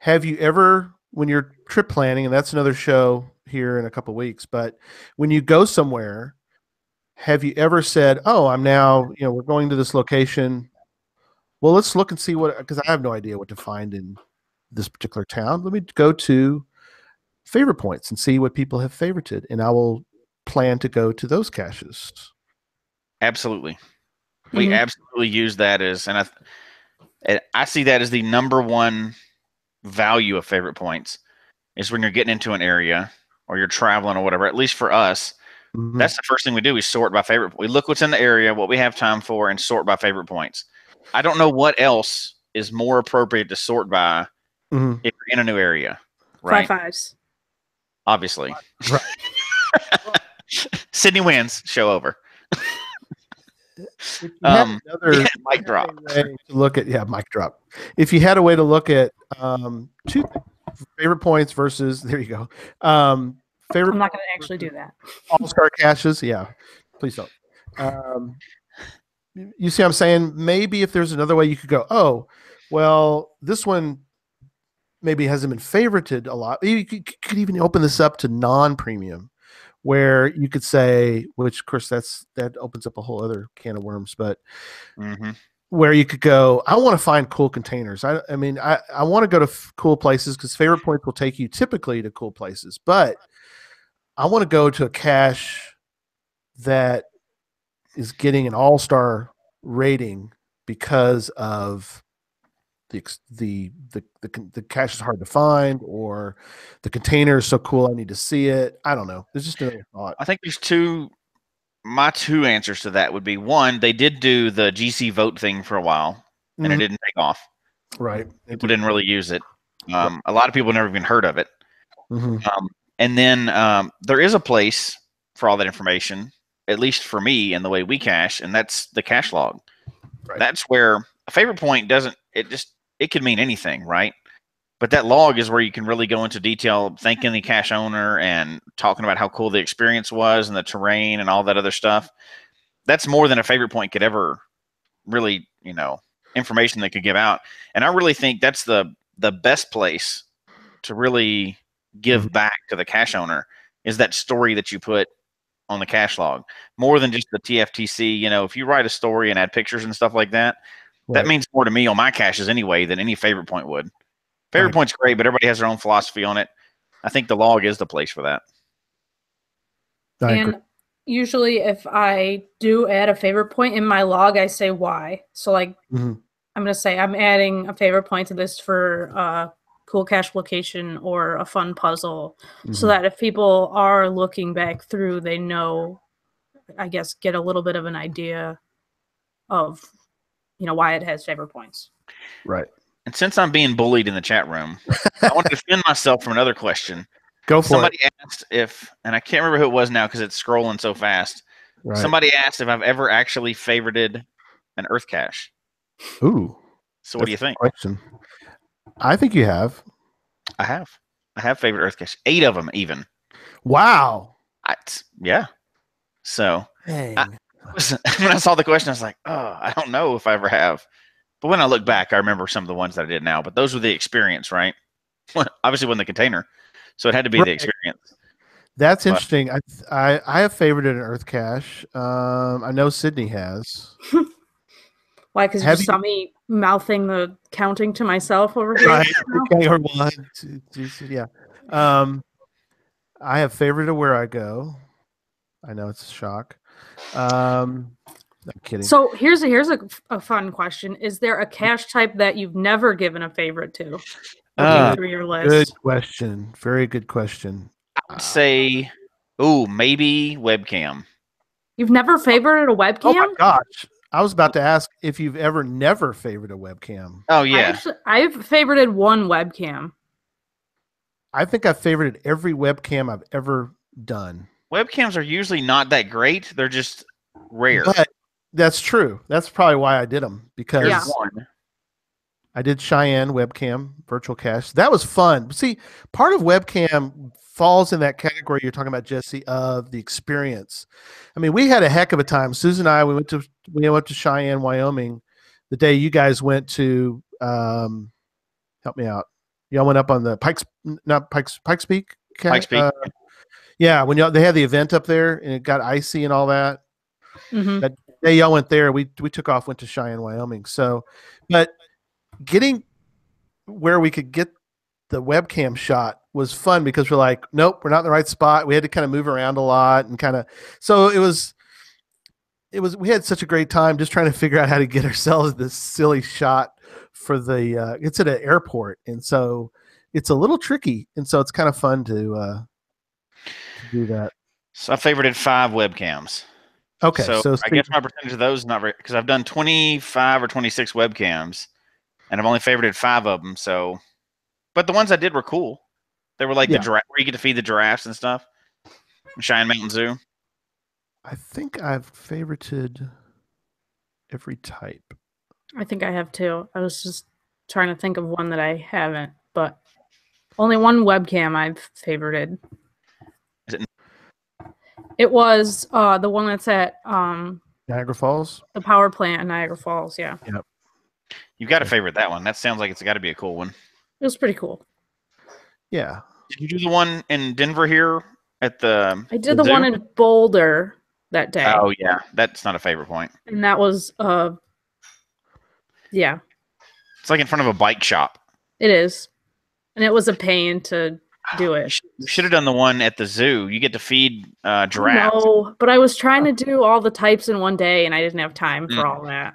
have you ever, when you're trip planning, and that's another show here in a couple of weeks, but when you go somewhere, have you ever said, oh, I'm now, we're going to this location. Well, let's look and see because I have no idea what to find in this particular town. Let me go to favorite points and see what people have favorited, and I will plan to go to those caches. Absolutely. We absolutely use that and I see that as the number one value of favorite points is when you're getting into an area or you're traveling or whatever. At least for us, that's the first thing we do. We sort by favorite. We look what's in the area, what we have time for, and sort by favorite points. I don't know what else is more appropriate to sort by if you're in a new area. Right? 5-5s. Obviously. Right. Sydney wins. Show over. Mic drop. Mic drop. If you had a way to look at two favorite points versus, there you go. Favorite. I'm not going to actually do that. All-star caches, yeah. Please don't. You see what I'm saying? Maybe if there's another way you could go, oh, well, this one maybe hasn't been favorited a lot. You could even open this up to non-premium, where you could say, which of course that opens up a whole other can of worms, but where you could go, I want to find cool containers. I want to go to cool places because favorite points will take you typically to cool places, but I want to go to a cache that is getting an all-star rating because of the cache is hard to find, or the container is so cool I need to see it. I don't know. There's just another thought. I think there's my two answers to that would be, one, they did do the GC vote thing for a while and it didn't take off. Right. People didn't really use it. A lot of people never even heard of it. And then there is a place for all that information, at least for me and the way we cache, and that's the cache log. Right. That's where a favorite point it could mean anything, right? But that log is where you can really go into detail, thanking the cache owner and talking about how cool the experience was and the terrain and all that other stuff. That's more than a favorite point could ever really, information they could give out. And I really think that's the best place to really give back to the cache owner is that story that you put on the cache log, more than just the TFTC. If you write a story and add pictures and stuff like that, that means more to me on my caches anyway than any favorite point would. Favorite point's great, but everybody has their own philosophy on it. I think the log is the place for that. And usually if I do add a favorite point in my log, I say why. So I'm going to say I'm adding a favorite point to this for a cool cache location or a fun puzzle, so that if people are looking back through, they know, I guess, get a little bit of an idea of, why it has favorite points. Right. And since I'm being bullied in the chat room, I want to defend myself from another question. Go for Somebody asked and I can't remember who it was now because it's scrolling so fast. Right. Somebody asked if I've ever actually favorited an Earth cache. Ooh. So what do you think? Question. I think you have. I have favorite Earth cache. 8 of them even. Wow. Yeah. So when I saw the question, I was like, oh, I don't know if I ever have. But when I look back, I remember some of the ones that I did now. But those were the experience, right? Obviously, wasn't the container, so it had to be the experience. That's interesting. I have favorited an Earth cache. I know Sydney has. Why? Because you saw me mouthing the counting to myself over here. Right. Okay, or 1, 2, 3, yeah. I have favorited where I go. I know it's a shock. I'm kidding. So here's a fun question. Is there a cache type that you've never given a favorite to? Through your list? Good question. Very good question. I would say, maybe webcam. You've never favorited a webcam? Oh my gosh. I was about to ask if you've ever never favorited a webcam. Oh yeah. I've favorited one webcam. I think I've favorited every webcam I've ever done. Webcams are usually not that great. They're just rare. But that's true. That's probably why I did them, because I did Cheyenne webcam virtual cache. That was fun. See, part of webcam falls in that category you're talking about, Jesse, of the experience. I mean, we had a heck of a time. Susan and I, we went to Cheyenne, Wyoming, the day you guys went to help me out. Y'all went up on the Pikes Peak. Pikes Peak. Yeah, when they had the event up there and it got icy and all that. Mm-hmm. That day y'all went there, we took off, went to Cheyenne, Wyoming. So, but getting where we could get the webcam shot was fun because we're like, nope, we're not in the right spot. We had to kind of move around a lot and so it was, we had such a great time just trying to figure out how to get ourselves this silly shot for the, it's at an airport. And so it's a little tricky. And so it's kind of fun to do that. So I favorited 5 webcams. Okay. So I guess my percentage of those is not very, because I've done 25 or 26 webcams and I've only favorited 5 of them. So, but the ones I did were cool. They were like the giraffe, where you get to feed the giraffes and stuff. Cheyenne Mountain Zoo. I think I've favorited every type. I think I have too. I was just trying to think of one that I haven't, but only one webcam I've favorited. Is it? It was the one that's at Niagara Falls? The power plant in Niagara Falls, yeah. Yep. You've got to favorite that one. That sounds like it's got to be a cool one. It was pretty cool. Yeah. Did you do the one in Denver here at the I did the one in Boulder that day. Oh, yeah. That's not a favorite point. And that was, yeah. It's like in front of a bike shop. It is. And it was a pain to do it. You should have done the one at the zoo. You get to feed giraffes. No, but I was trying to do all the types in one day, and I didn't have time for all that.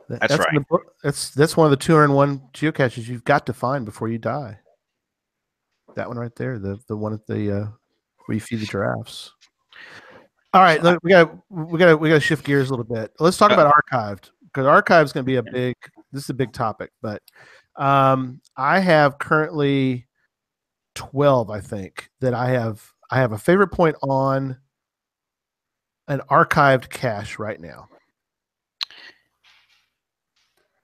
That's right. That's one of the 201 geocaches you've got to find before you die. That one right there, the one at the where you feed the giraffes. All right, look, we got to shift gears a little bit. Let's talk about archived, because archived is going to be this is a big topic. But I have currently 12, I think, that I have a favorite point on an archived cache right now.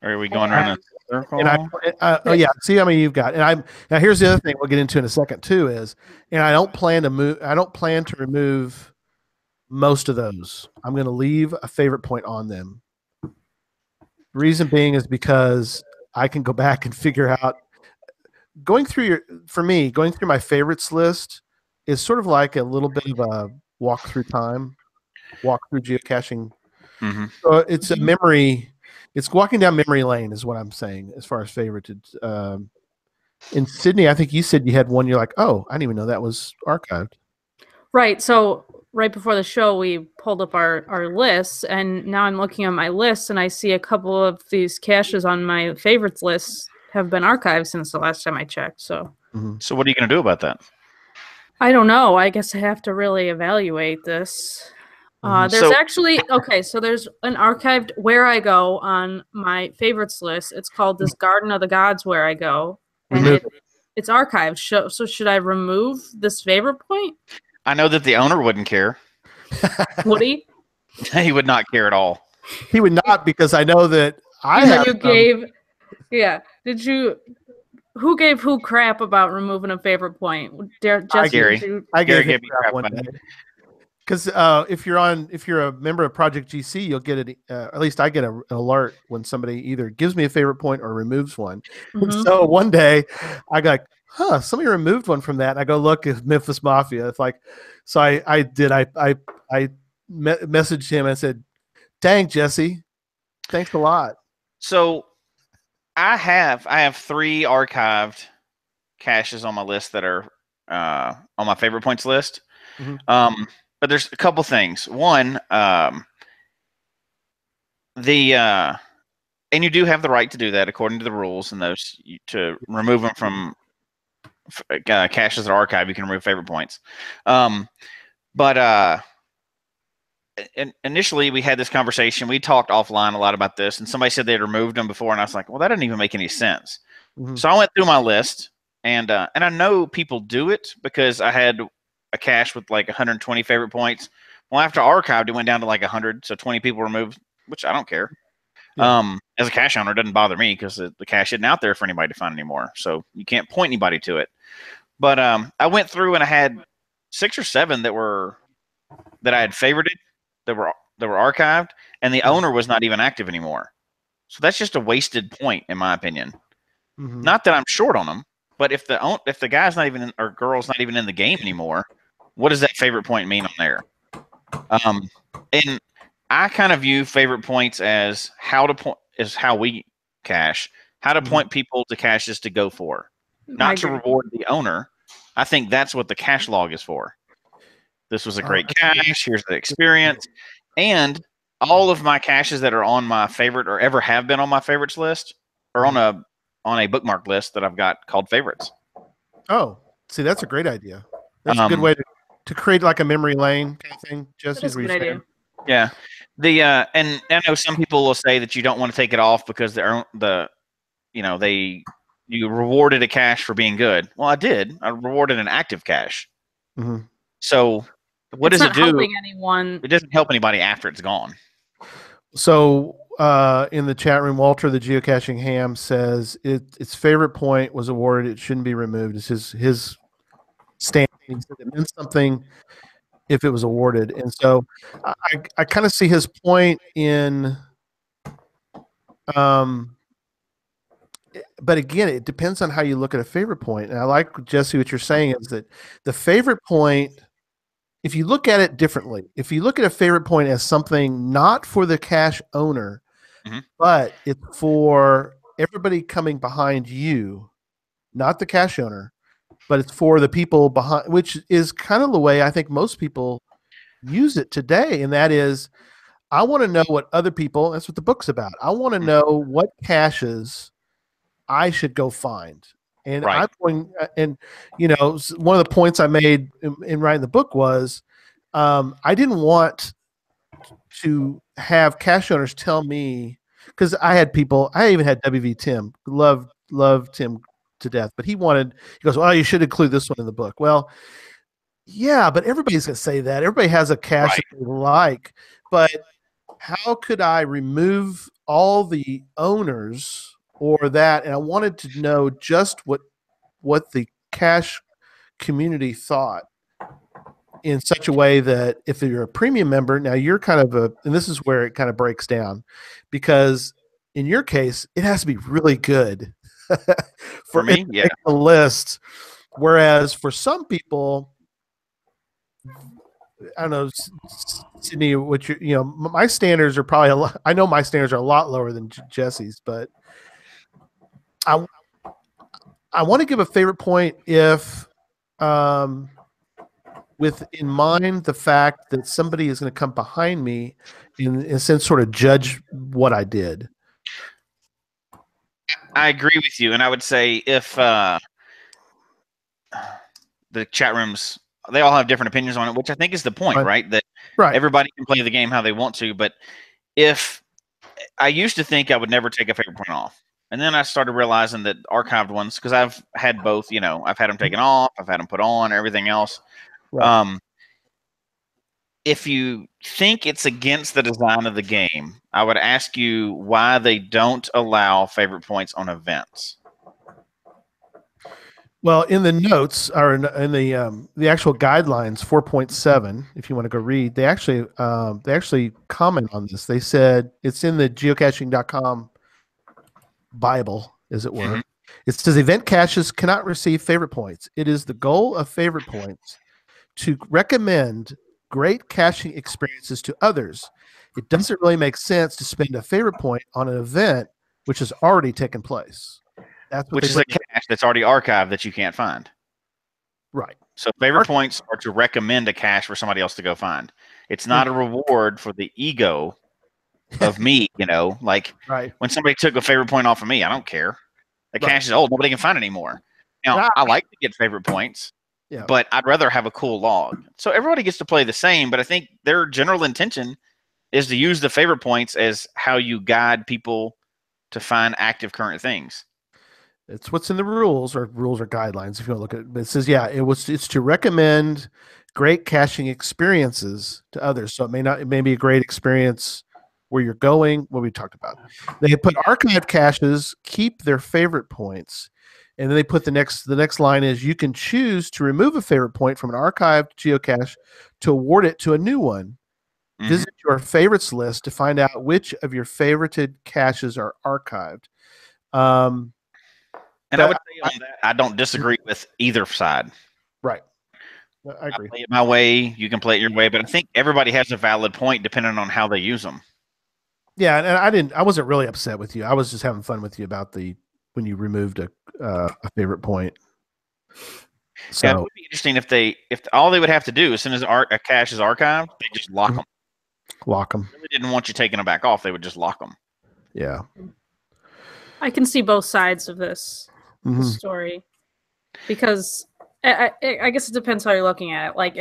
Are we going around a circle? Oh yeah, see how many you've got. And now here's the other thing we'll get into in a second too is, and I don't plan to remove most of those. I'm going to leave a favorite point on them. Reason being is because I can go back and figure out going through my favorites list is sort of like a little bit of a walk through geocaching. Mm-hmm. So it's a memory. It's walking down memory lane is what I'm saying as far as favorited. In Sydney, I think you said you had one. You're like, oh, I didn't even know that was archived. Right. So right before the show, we pulled up our lists, and now I'm looking at my list, and I see a couple of these caches on my favorites list have been archived since the last time I checked. So, So what are you going to do about that? I don't know. I guess I have to really evaluate this. There's so there's an archived Where I Go on my favorites list. It's called this Garden of the Gods Where I Go, and it's archived. So should I remove this favorite point? I know that the owner wouldn't care. Would he? He would not care at all. He would not, because I know that who gave who crap about removing a favorite point? Gary. I gave him crap one day. Because if you're a member of Project GC, you'll get it. At least I get an alert when somebody either gives me a favorite point or removes one. Mm-hmm. So one day I got, somebody removed one from that. And I go look at Memphis Mafia. It's like, so I messaged him and I said, "Dang, Jesse, thanks a lot." So I have 3 archived caches on my list that are on my favorite points list. Mm-hmm. But there's a couple things. One, and you do have the right to do that according to the rules, and those to remove them from caches that are archived. You can remove favorite points. But initially we had this conversation. We talked offline a lot about this, and somebody said they had removed them before, and I was like, well, that doesn't even make any sense. Mm-hmm. So I went through my list, and I know people do it because I had a cache with like 120 favorite points. Well, after archived, it went down to like 100, so 20 people removed, which I don't care. Yeah. As a cache owner, it doesn't bother me because the cache isn't out there for anybody to find anymore, so you can't point anybody to it. But I went through and I had 6 or 7 that I had favorited that were archived, and the owner was not even active anymore. So that's just a wasted point, in my opinion. Not that I'm short on them, but if the guy's not even or girl's not even in the game anymore, what does that favorite point mean on there? And I kind of view favorite points as how we cache, how to point people to caches to go for, not to reward the owner. I think that's what the cache log is for. This was a great cache. Here's the experience. And all of my caches that are on my favorite or ever have been on my favorites list are on a bookmark list that I've got called favorites. Oh, see, that's a great idea. That's a good way to create like a memory lane kind of thing. Jesse's what you're saying. Yeah. And I know some people will say that you don't want to take it off because you rewarded a cache for being good. Well, I did. I rewarded an active cache. So what does it do? It doesn't help anybody after it's gone. So in the chat room, Walter, the geocaching ham, says its favorite point was awarded. It shouldn't be removed. It's his stand. He said it meant something if it was awarded. And so I kind of see his point in but again, it depends on how you look at a favorite point. And I like, Jesse, what you're saying is that the favorite point, if you look at it differently, if you look at a favorite point as something not for the cache owner, but it's for everybody coming behind you, not the cache owner, but it's for the people behind, which is kind of the way I think most people use it today. And that is, I want to know what other people, that's what the book's about. I want to know what caches I should go find. And I'm going, and one of the points I made in writing the book was, I didn't want to have cache owners tell me, because I even had WV Tim, loved Tim to death, but he goes, well, you should include this one in the book. Well, yeah, but everybody's going to say that. Everybody has a cache that they like, but how could I remove all the owners or that? And I wanted to know just what the cache community thought in such a way that if you're a premium member, now you're kind of and this is where it kind of breaks down, because in your case, it has to be really good for me to make the list. Whereas for some people, I don't know, Sydney, my standards are probably I know my standards are a lot lower than Jesse's, but I want to give a favorite point if, with in mind the fact that somebody is going to come behind me in a sense, sort of judge what I did. I agree with you, and I would say if the chat rooms, they all have different opinions on it, which I think is the point, right? That everybody can play the game how they want to. But if I used to think I would never take a favorite point off, and then I started realizing that archived ones, because I've had both, I've had them taken off, I've had them put on, everything else. If you think it's against the design of the game, I would ask you why they don't allow favorite points on events. Well, in the notes, or in the actual guidelines 4.7, if you want to go read, they actually comment on this. They said it's in the geocaching.com Bible, as it were. It says event caches cannot receive favorite points. It is the goal of favorite points to recommend great caching experiences to others. It doesn't really make sense to spend a favorite point on an event which has already taken place. Which is a cache that's already archived that you can't find. Right. So favorite points are to recommend a cache for somebody else to go find. It's not a reward for the ego of me, when somebody took a favorite point off of me, I don't care. The cache is old. Nobody can find it anymore. Now, I like to get favorite points, but I'd rather have a cool log. So everybody gets to play the same, but I think their general intention is to use the favorite points as how you guide people to find active current things. It's what's in the rules or guidelines, if you want to look at it. But it says, it's to recommend great caching experiences to others. So it may be a great experience where you're going, what we talked about. They put archived caches, keep their favorite points. And then they put the next line is, you can choose to remove a favorite point from an archived geocache to award it to a new one. Visit your favorites list to find out which of your favorited caches are archived. And I would say on that, I don't disagree with either side. Right. I agree. I play it my way. You can play it your way, but I think everybody has a valid point depending on how they use them. Yeah, and I wasn't really upset with you. I was just having fun with you about when you removed a favorite point. So yeah, it would be interesting if all they would have to do as soon as a cache is archived, they just lock them. Lock them. If they didn't want you taking them back off, they would just lock them. Yeah. I can see both sides of this story because I guess it depends how you're looking at it. Like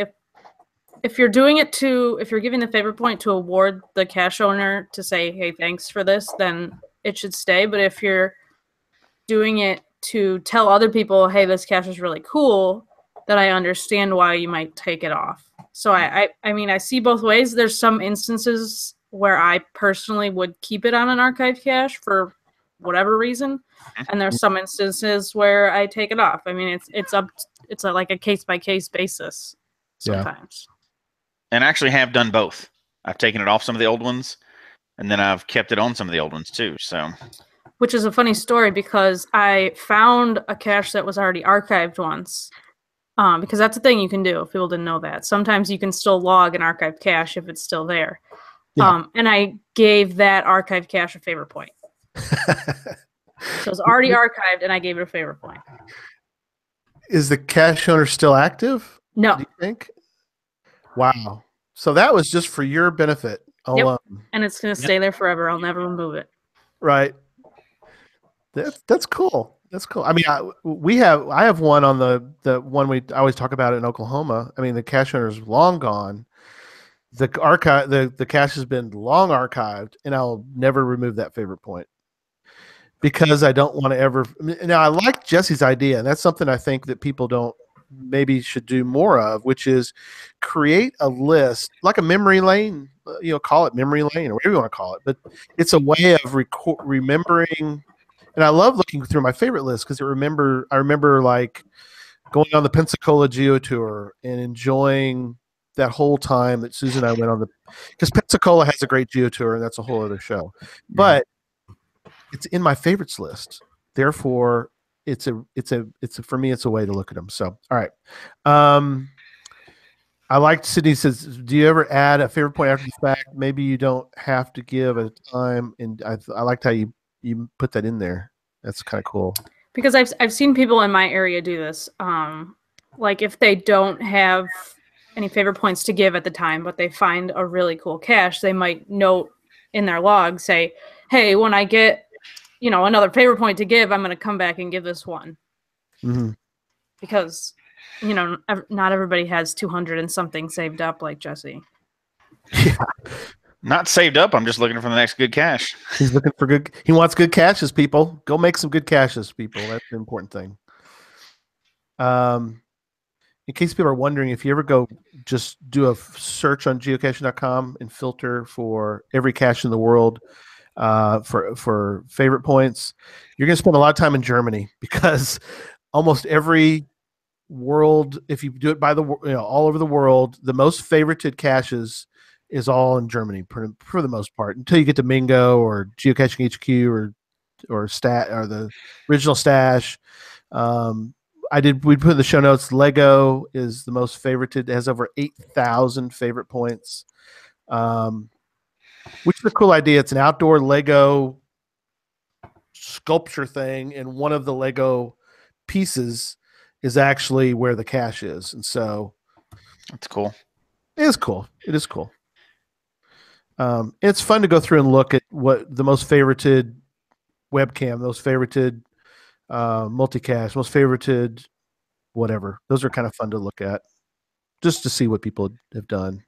if you're doing it if you're giving the favorite point to award the cache owner to say, hey, thanks for this, then it should stay. But if you're doing it to tell other people, hey, this cache is really cool, then I understand why you might take it off. So I mean, I see both ways. There's some instances where I personally would keep it on an archive cache for whatever reason, and there's some instances where I take it off. I mean, it's like a case by case basis sometimes. Yeah. And I actually have done both. I've taken it off some of the old ones, and then I've kept it on some of the old ones too. So, which is a funny story because I found a cache that was already archived once. Because that's a thing you can do if people didn't know that. Sometimes you can still log an archive cache if it's still there. Yeah. And I gave that archive cache a favorite point. So it's already archived, and I gave it a favorite point. Is the cache owner still active? No. Do you think? Wow. So that was just for your benefit alone. Yep. And it's going to stay there forever. I'll never remove it. Right. That's cool. That's cool. I mean, I have one on the one I always talk about in Oklahoma. I mean, the cache owner is long gone. The cache has been long archived, and I'll never remove that favorite point because I don't want to ever. Now, I like Jesse's idea, and that's something I think that people should do more of, which is create a list like a memory lane. Call it memory lane or whatever you want to call it, but it's a way of remembering. And I love looking through my favorite list because I remember like going on the Pensacola Geo Tour and enjoying that whole time that Susan and I went on because Pensacola has a great Geo Tour, and that's a whole other show. But it's in my favorites list. Therefore, it's for me, it's a way to look at them. So, all right. I liked Sydney says, do you ever add a favorite point after the fact? Maybe you don't have to give a time. And I liked how you put that in there. That's kind of cool. Because I've seen people in my area do this. Like if they don't have any favorite points to give at the time, but they find a really cool cache, they might note in their log, say, hey, when I get, another favorite point to give, I'm going to come back and give this one. Mm-hmm. Because, not everybody has 200 and something saved up like Jesse. Yeah. Not saved up. I'm just looking for the next good cache. He's looking for he wants good caches, people. Go make some good caches, people. That's the important thing. In case people are wondering, if you ever go just do a search on geocaching.com and filter for every cache in the world for favorite points, you're going to spend a lot of time in Germany because almost every world, if you do it by all over the world, the most favorited caches is all in Germany for the most part, until you get to Mingo or Geocaching HQ or the original Stash. We put in the show notes, Lego is the most favorited. It has over 8,000 favorite points, which is a cool idea. It's an outdoor Lego sculpture thing, and one of the Lego pieces is actually where the cache is. And so that's cool. It is cool. It is cool. It's fun to go through and look at what the most favorited webcam, those favorited multicache, most favorited whatever. Those are kind of fun to look at just to see what people have done,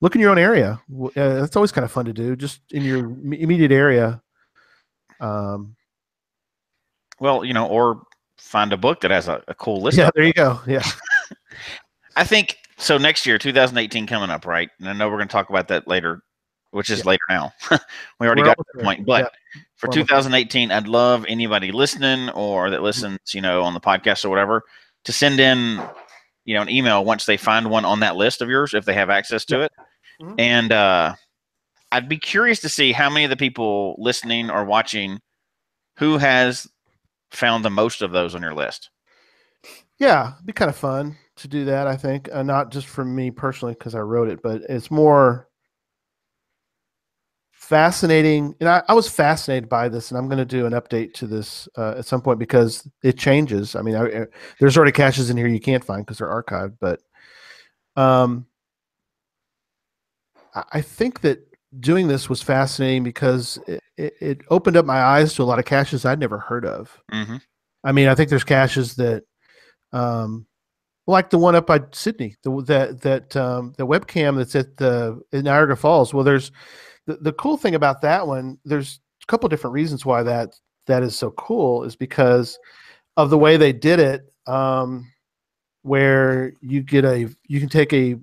Look in your own area. That's always kind of fun to do, just in your immediate area. Well, or find a book that has a cool list. Yeah, there you go. Yeah. I think so. Next year, 2018 coming up, right? And I know we're going to talk about that later, which is later now. We already got to the point. But for 2018, I'd love anybody listening or that listens, on the podcast or whatever, to send in, an email once they find one on that list of yours, if they have access to it. Mm-hmm. And I'd be curious to see how many of the people listening or watching who has found the most of those on your list. Yeah, it'd be kind of fun to do that, I think. Not just for me personally because I wrote it, but it's more fascinating. And I was fascinated by this, and I'm going to do an update to this at some point because it changes. I mean, there's already caches in here you can't find because they're archived, but I think that doing this was fascinating because it opened up my eyes to a lot of caches I'd never heard of. Mm-hmm. I mean, I think there's caches that, like the one up by Sydney, the webcam that's in Niagara Falls. Well, there's the cool thing about that one. There's a couple different reasons why that is so cool. Is because of the way they did it, where you can take a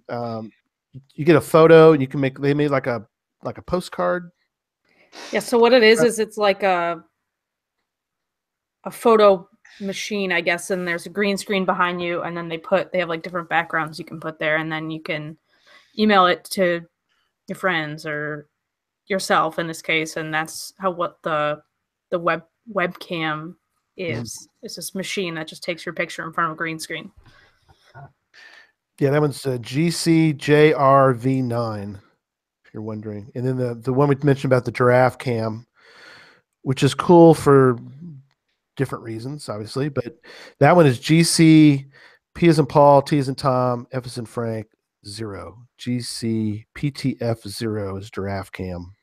you get a photo and they made like a postcard. Yeah. So what it is it's like a photo machine, I guess, and there's a green screen behind you, and then they have like different backgrounds you can put there, and then you can email it to your friends or yourself in this case, and that's what the webcam is. Mm-hmm. It's this machine that just takes your picture in front of a green screen. Yeah, that one's GCJRV9, if you're wondering. And then the one we mentioned about the giraffe cam, which is cool for different reasons, obviously, but that one is GC P as in Paul, T as in Tom, F as in Frank, 0. GC PTF 0 is giraffe cam.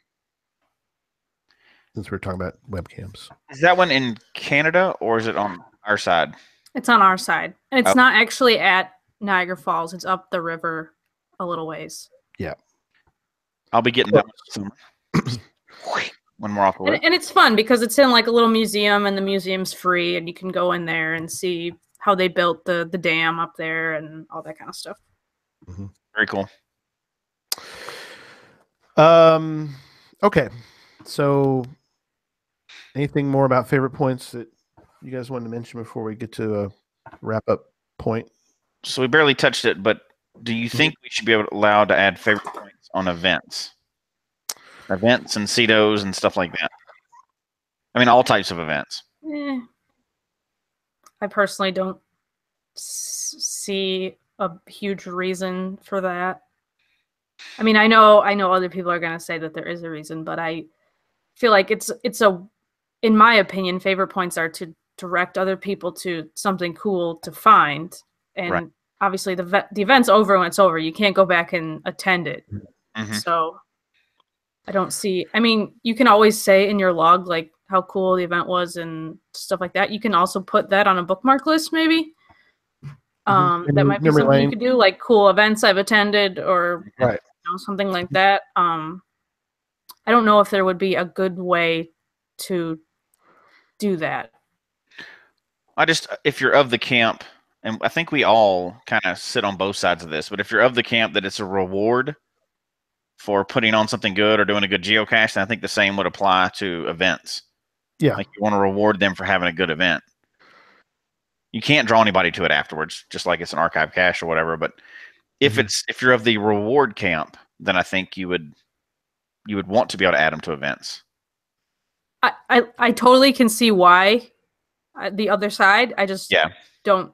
Since we're talking about webcams. Is that one in Canada or is it on our side? It's on our side. And it's not actually at Niagara Falls. It's up the river a little ways. Yeah. I'll be getting that one more off the list. And it's fun because it's in like a little museum, and the museum's free, and you can go in there and see how they built the dam up there and all that kind of stuff. Mm-hmm. Very cool. Okay. So anything more about favorite points that you guys wanted to mention before we get to a wrap-up point? So we barely touched it, but do you think we should be allowed to add favorite points on events? Events and CETOs and stuff like that. I mean, all types of events. I personally don't see a huge reason for that. I mean, I know other people are going to say that there is a reason, but I feel like in my opinion, favorite points are to direct other people to something cool to find. And obviously the event's over when it's over. You can't go back and attend it. Mm-hmm. So I don't see, I mean, you can always say in your log, like how cool the event was and stuff like that. You can also put that on a bookmark list, maybe. That might be something you could do, like cool events I've attended or something like that. I don't know if there would be a good way to do that. If you're of the camp, and I think we all kind of sit on both sides of this, but if you're of the camp that it's a reward for putting on something good or doing a good geocache, then I think the same would apply to events. Yeah. Like you want to reward them for having a good event. You can't draw anybody to it afterwards, just like it's an archive cache or whatever. But if you're of the reward camp, then I think you would want to be able to add them to events. I totally can see why the other side. I just don't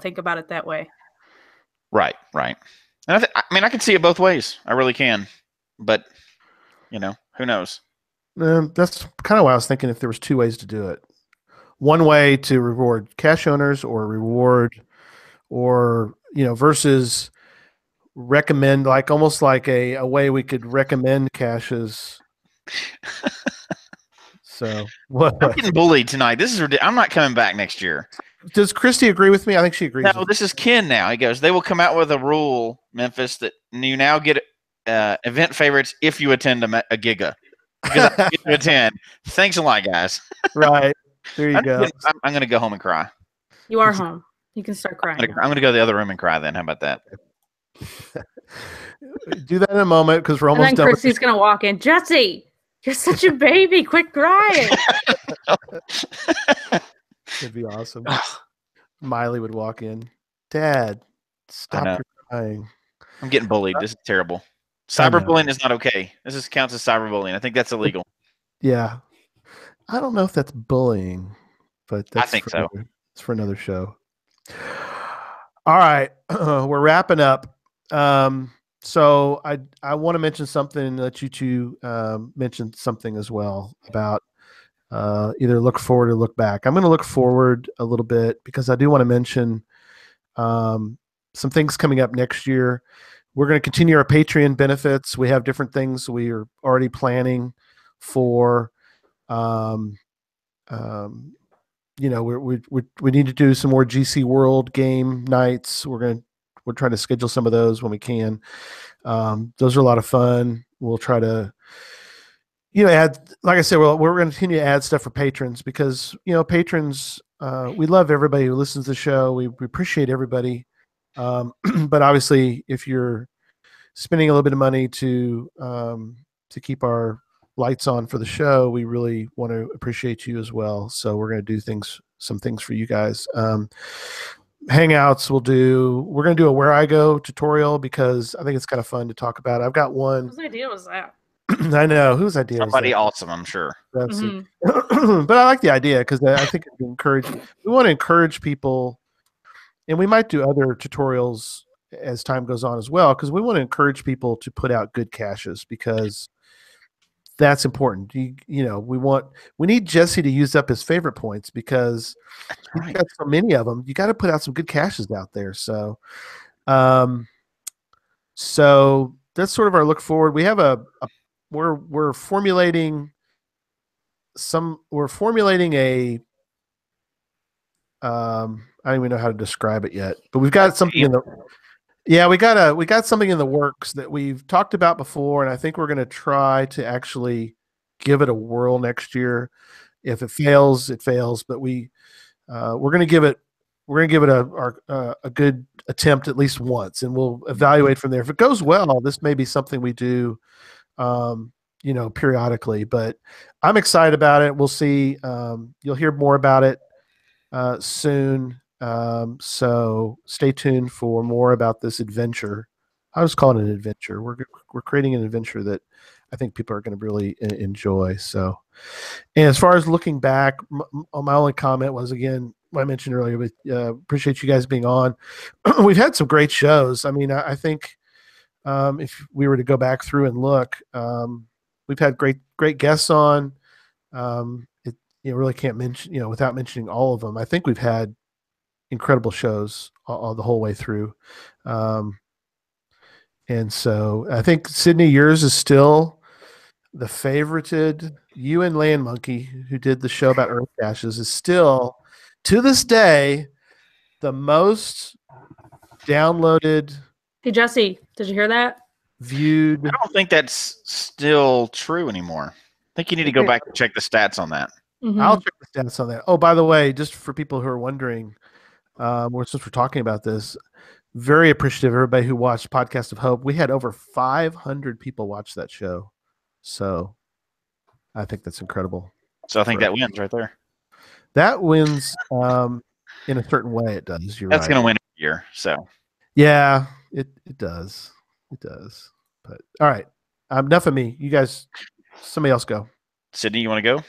think about it that way. Right. And I can see it both ways. I really can. But, who knows? That's kind of why I was thinking if there was two ways to do it. One way to reward cache owners versus recommend, like almost like a way we could recommend caches. So what? I'm getting bullied tonight. This is ridiculous. I'm not coming back next year. Does Christy agree with me? I think she agrees. No, this is Ken now. He goes, they will come out with a rule, Memphis, that you now get event favorites if you attend a giga. Because I get to attend. Thanks a lot, guys. Right. There you go. I'm going to go home and cry. You are home. You can start crying. I'm going to go to the other room and cry then. How about that? Do that in a moment because we're almost done. And then Christy's going to walk in. Jesse, you're such a baby. Quit crying. It'd be awesome. Miley would walk in. Dad, stop crying. I'm getting bullied. This is terrible. Cyberbullying is not okay. This counts as cyberbullying. I think that's illegal. Yeah. I don't know if that's bullying. but that's I think so. It's for another show. All right, we're wrapping up. So I want to mention something, let you two mention something as well about either look forward or look back. I'm going to look forward a little bit because I do want to mention some things coming up next year. We're going to continue our Patreon benefits. We have different things we are already planning for. We need to do some more GC World game nights. We're trying to schedule some of those when we can. Those are a lot of fun. We'll try to, add, like I said, we're going to continue to add stuff for patrons because, patrons, we love everybody who listens to the show. We appreciate everybody. But obviously if you're spending a little bit of money to keep our lights on for the show, we really want to appreciate you as well. So we're going to do some things for you guys. Hangouts we're going to do a Where I Go tutorial because I think it's kind of fun to talk about. I've got one. Whose idea was that? I know whose idea. Somebody awesome, I'm sure. Mm-hmm. But I like the idea because I think we want to encourage people, and we might do other tutorials as time goes on as well, because we want to encourage people to put out good caches because that's important. We need Jesse to use up his favorite points because he's got so many of them. You got to put out some good caches out there. So, so that's sort of our look forward. We have we're formulating a I don't even know how to describe it yet, but we've got something we got something in the works that we've talked about before, and I think we're going to try to actually give it a whirl next year. If it fails, it fails, but we're going to give it a good attempt at least once, and we'll evaluate from there. If it goes well, this may be something we do periodically, but I'm excited about it. We'll see. You'll hear more about it soon. So stay tuned for more about this adventure. I was calling it an adventure. We're creating an adventure that I think people are going to really enjoy. So, and as far as looking back, my only comment was, again, what I mentioned earlier, but appreciate you guys being on. We've had some great shows. I mean, I think if we were to go back through and look, we've had great guests on. You really can't mention, without mentioning all of them. I think we've had incredible shows all the whole way through. And so I think, Sydney, yours is still the favorited. You and Land Monkey, who did the show about Earth caches, is still, to this day, the most downloaded. Hey, Jesse, did you hear that? Viewed. I don't think that's still true anymore. I think you need to go back and check the stats on that. Mm-hmm. I'll check the stats on that. Oh, by the way, just for people who are wondering, since we're talking about this, very appreciative of everybody who watched Podcast of Hope. We had over 500 people watch that show. So I think that's incredible. So I think that wins right there. That wins in a certain way. It does. That's going to win every year. So yeah, it does. It does. But all right. Enough of me. You guys, somebody else go. Sydney, you want to go?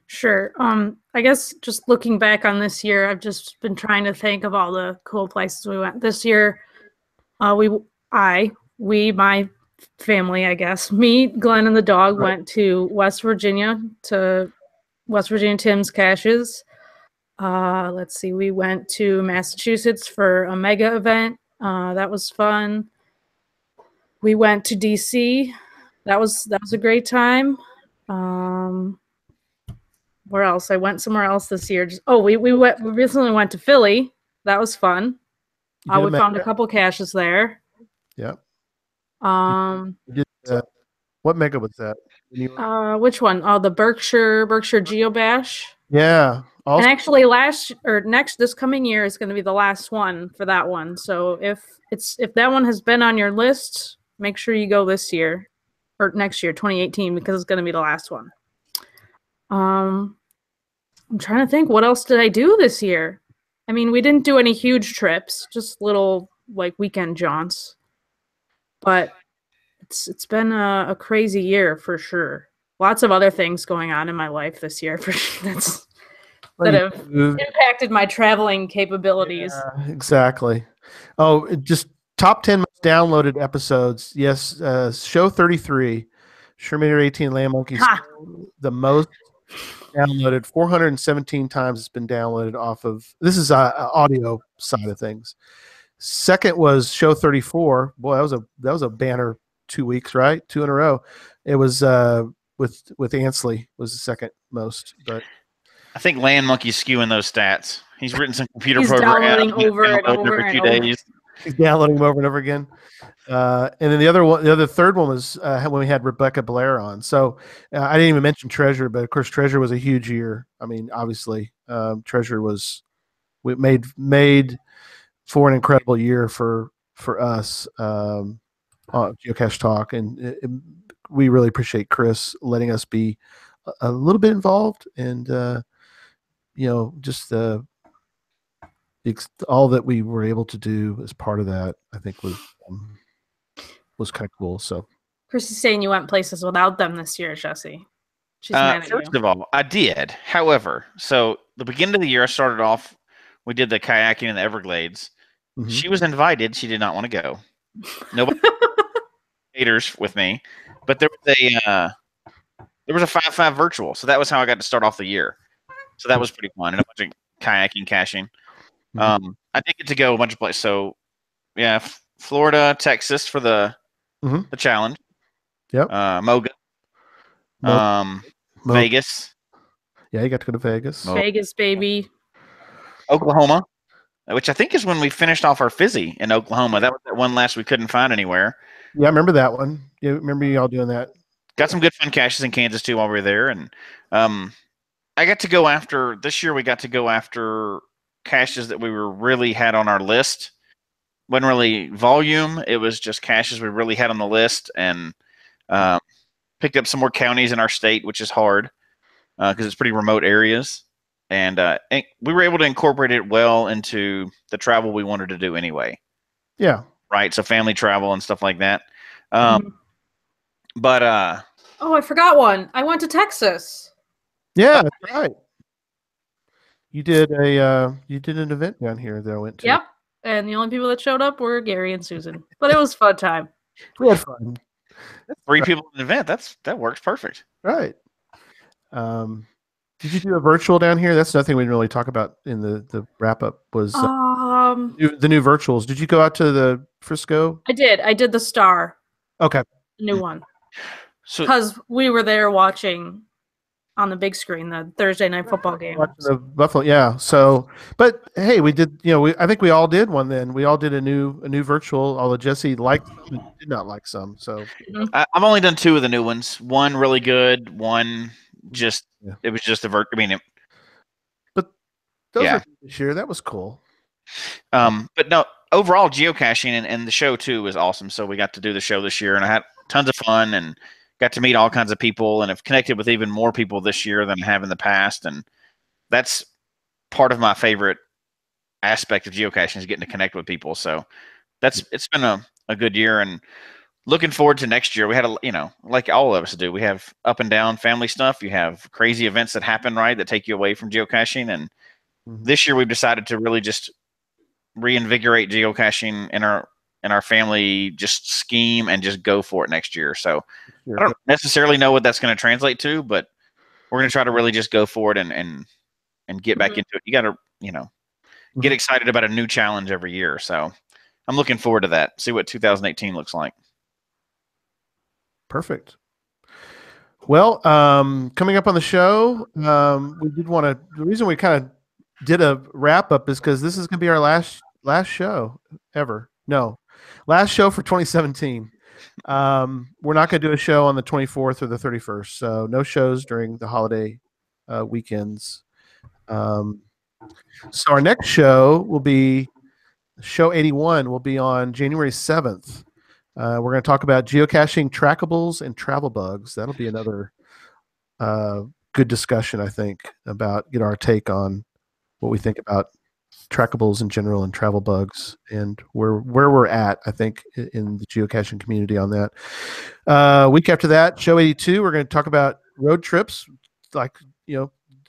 Sure. I guess just looking back on this year, I've just been trying to think of all the cool places we went this year. My family, I guess, me, Glenn, and the dog went to West Virginia Tim's Caches. Let's see, we went to Massachusetts for a mega event. That was fun. We went to DC. That was a great time. Where else? I went somewhere else this year. We recently went to Philly. That was fun. We found a couple caches there. Yep. What mega was that? Which one? Oh, the Berkshire Geocache. Yeah. And actually, this coming year is going to be the last one for that one. So if that one has been on your list, make sure you go this year or next year, 2018, because it's going to be the last one. I'm trying to think, what else did I do this year? I mean, we didn't do any huge trips, just little weekend jaunts. But it's been a crazy year for sure. Lots of other things going on in my life this year for sure. that have impacted my traveling capabilities. Yeah, exactly. Oh, just top 10 most downloaded episodes. Yes, show 33, Sherman 18 Land Monkeys, the most downloaded. 417 times it's been downloaded off of. This is audio side of things. Second was show 34. Boy, that was a banner 2 weeks, right? 2 in a row. It was with Ansley was the second most, but I think Land Monkey's skewing those stats. He's written some computer He's program. Downloading over and over every and few over. days. He's downloading them over and over again. And then the third one was when we had Rebecca Blair on. So I didn't even mention Treasure, but of course Treasure was a huge year. I mean, obviously, Treasure was made for an incredible year for us. Geocache Talk, and we really appreciate Chris letting us be a little bit involved, and just all that we were able to do as part of that, I think was kind of cool. So Chris is saying you went places without them this year, Jesse. She's mad at first of all, I did. However, so the beginning of the year, I started off. We did the kayaking in the Everglades. Mm-hmm. She was invited. She did not want to go. Nobody haters with me, but there was a 5-5 virtual, so that was how I got to start off the year. So that was pretty fun, and a bunch of kayaking, caching. Mm-hmm. I did get to go a bunch of places. So yeah, Florida, Texas for the challenge. Yep. Moga. Vegas. Yeah, you got to go to Vegas. Vegas, baby. Oklahoma, which I think is when we finished off our fizzy in Oklahoma. That was that one last we couldn't find anywhere. Yeah, I remember that one. Yeah, remember y'all doing that. Got some good fun caches in Kansas too while we were there, and I got to go after this year. We got to go after caches that we really had on our list. Wasn't really volume; it was just caches we really had on the list, and picked up some more counties in our state, which is hard because it's pretty remote areas. And we were able to incorporate it well into the travel we wanted to do anyway. Yeah. Right. So family travel and stuff like that. But oh, I forgot one. I went to Texas. Yeah, that's right. You did an event down here that I went to. Yep. And the only people that showed up were Gary and Susan. But it was a fun time. We had fun. That's 3 people in an event. That works perfect. Right. Did you do a virtual down here? That's nothing we didn't really talk about in the wrap up. Was the new virtuals? Did you go out to the Frisco? I did. I did the Star. Okay. New one. So because we were there watching on the big screen the Thursday night football game. The Buffalo, yeah. So, but hey, we did. I think we all did one. Then we all did a new virtual. Although Jesse liked some and did not like some. So I've only done 2 of the new ones. One really good. One. It was just a but those were this year. That was cool. But no, overall geocaching and the show too was awesome. So we got to do the show this year, and I had tons of fun and got to meet all kinds of people, and have connected with even more people this year than I have in the past. And that's part of my favorite aspect of geocaching is getting to connect with people. So it's been a good year, and looking forward to next year. We had like all of us do, we have up and down family stuff. You have crazy events that happen, right, that take you away from geocaching. And this year we've decided to really just reinvigorate geocaching in our family just scheme and just go for it next year. So I don't necessarily know what that's going to translate to, but we're going to try to really just go for it and get back into it. You got to, get excited about a new challenge every year. So I'm looking forward to that. See what 2018 looks like. Perfect. Well, coming up on the show, we did want to. The reason we kind of did a wrap up is because this is going to be our last show ever. No, last show for 2017. We're not going to do a show on the 24th or the 31st, so no shows during the holiday weekends. So our next show will be show 81. Will be on January 7th. We're going to talk about geocaching, trackables, and travel bugs. That'll be another good discussion, I think, about get our take on what we think about trackables in general and travel bugs, and where we're at, I think, in the geocaching community on that. Week after that, show 82, we're going to talk about road trips, like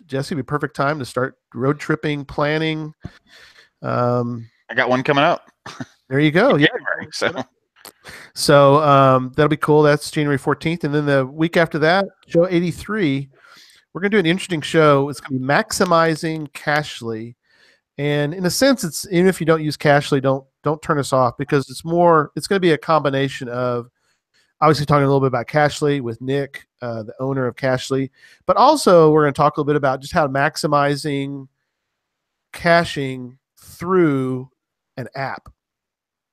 Jesse, be perfect time to start road tripping, planning. I got one coming up. There you go. Yeah. So that'll be cool. That's January 14th. And then the week after that, show 83, we're going to do an interesting show. It's going to be maximizing Cachly. And in a sense, it's even if you don't use Cachly, don't turn us off, because it's going to be a combination of obviously talking a little bit about Cachly with Nick, the owner of Cachly, but also we're going to talk a little bit about just how maximizing caching through an app.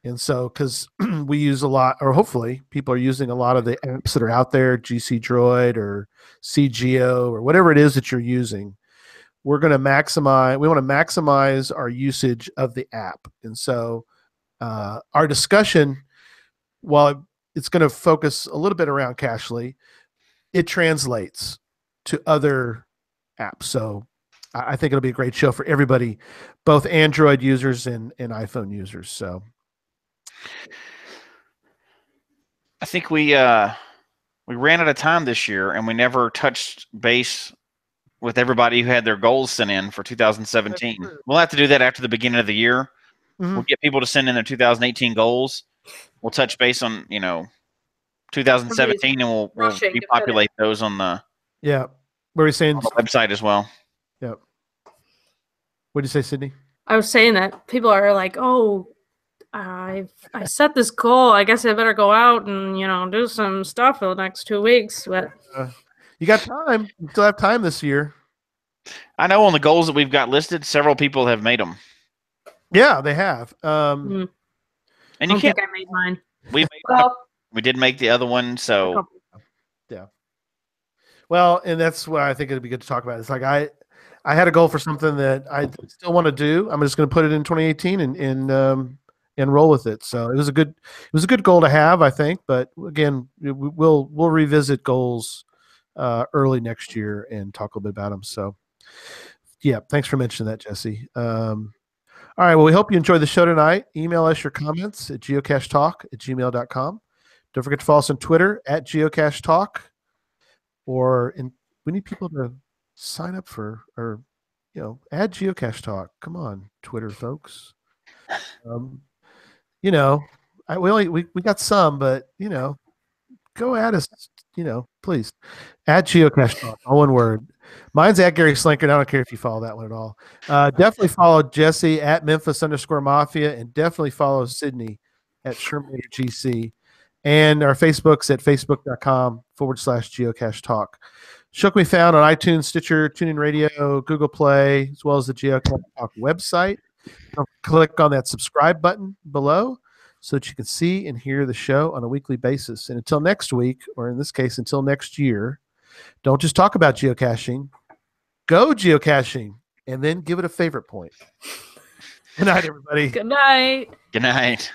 And so, because we use a lot, or hopefully people are using a lot of the apps that are out there, GC Droid or CGO or whatever it is that you're using, we want to maximize our usage of the app. And so our discussion, while it's going to focus a little bit around Cachly, it translates to other apps. So I think it'll be a great show for everybody, both Android users and iPhone users. So I think we ran out of time this year, and we never touched base with everybody who had their goals sent in for 2017. We'll have to do that after the beginning of the year. Mm-hmm. We'll get people to send in their 2018 goals. We'll touch base on 2017, and we'll repopulate those on the what are you saying? On the website as well. Yeah. What did you say, Sydney? I was saying that people are like, oh, I set this goal. I guess I better go out and do some stuff for the next 2 weeks. But you got time. You still have time this year. I know on the goals that we've got listed, several people have made them. Yeah, they have. And you can't. I made mine. We did make the other one, so yeah. Well, and that's what I think it'd be good to talk about. It's like I had a goal for something that I still want to do. I'm just going to put it in 2018 and roll with it. So it was a good goal to have, I think. But again, we'll revisit goals early next year and talk a little bit about them. So yeah, thanks for mentioning that, Jesse. All right. Well, we hope you enjoyed the show tonight. Email us your comments at geocachetalk@gmail.com. Don't forget to follow us on Twitter @geocachetalk. We need people to sign up for, or add Geocache Talk. Come on, Twitter folks. We got some, but go add us. Please add Geocache Talk. All one word. Mine's @Gary Slinker. I don't care if you follow that one at all. Definitely follow Jesse @Memphis_Mafia, and definitely follow Sydney @ShermanGC. And our Facebook's at facebook.com/Geocache Talk. Show can be found on iTunes, Stitcher, TuneIn Radio, Google Play, as well as the Geocache Talk website. Click on that subscribe button below so that you can see and hear the show on a weekly basis. And until next week, or in this case, until next year, don't just talk about geocaching. Go geocaching, and then give it a favorite point. Good night, everybody. Good night. Good night.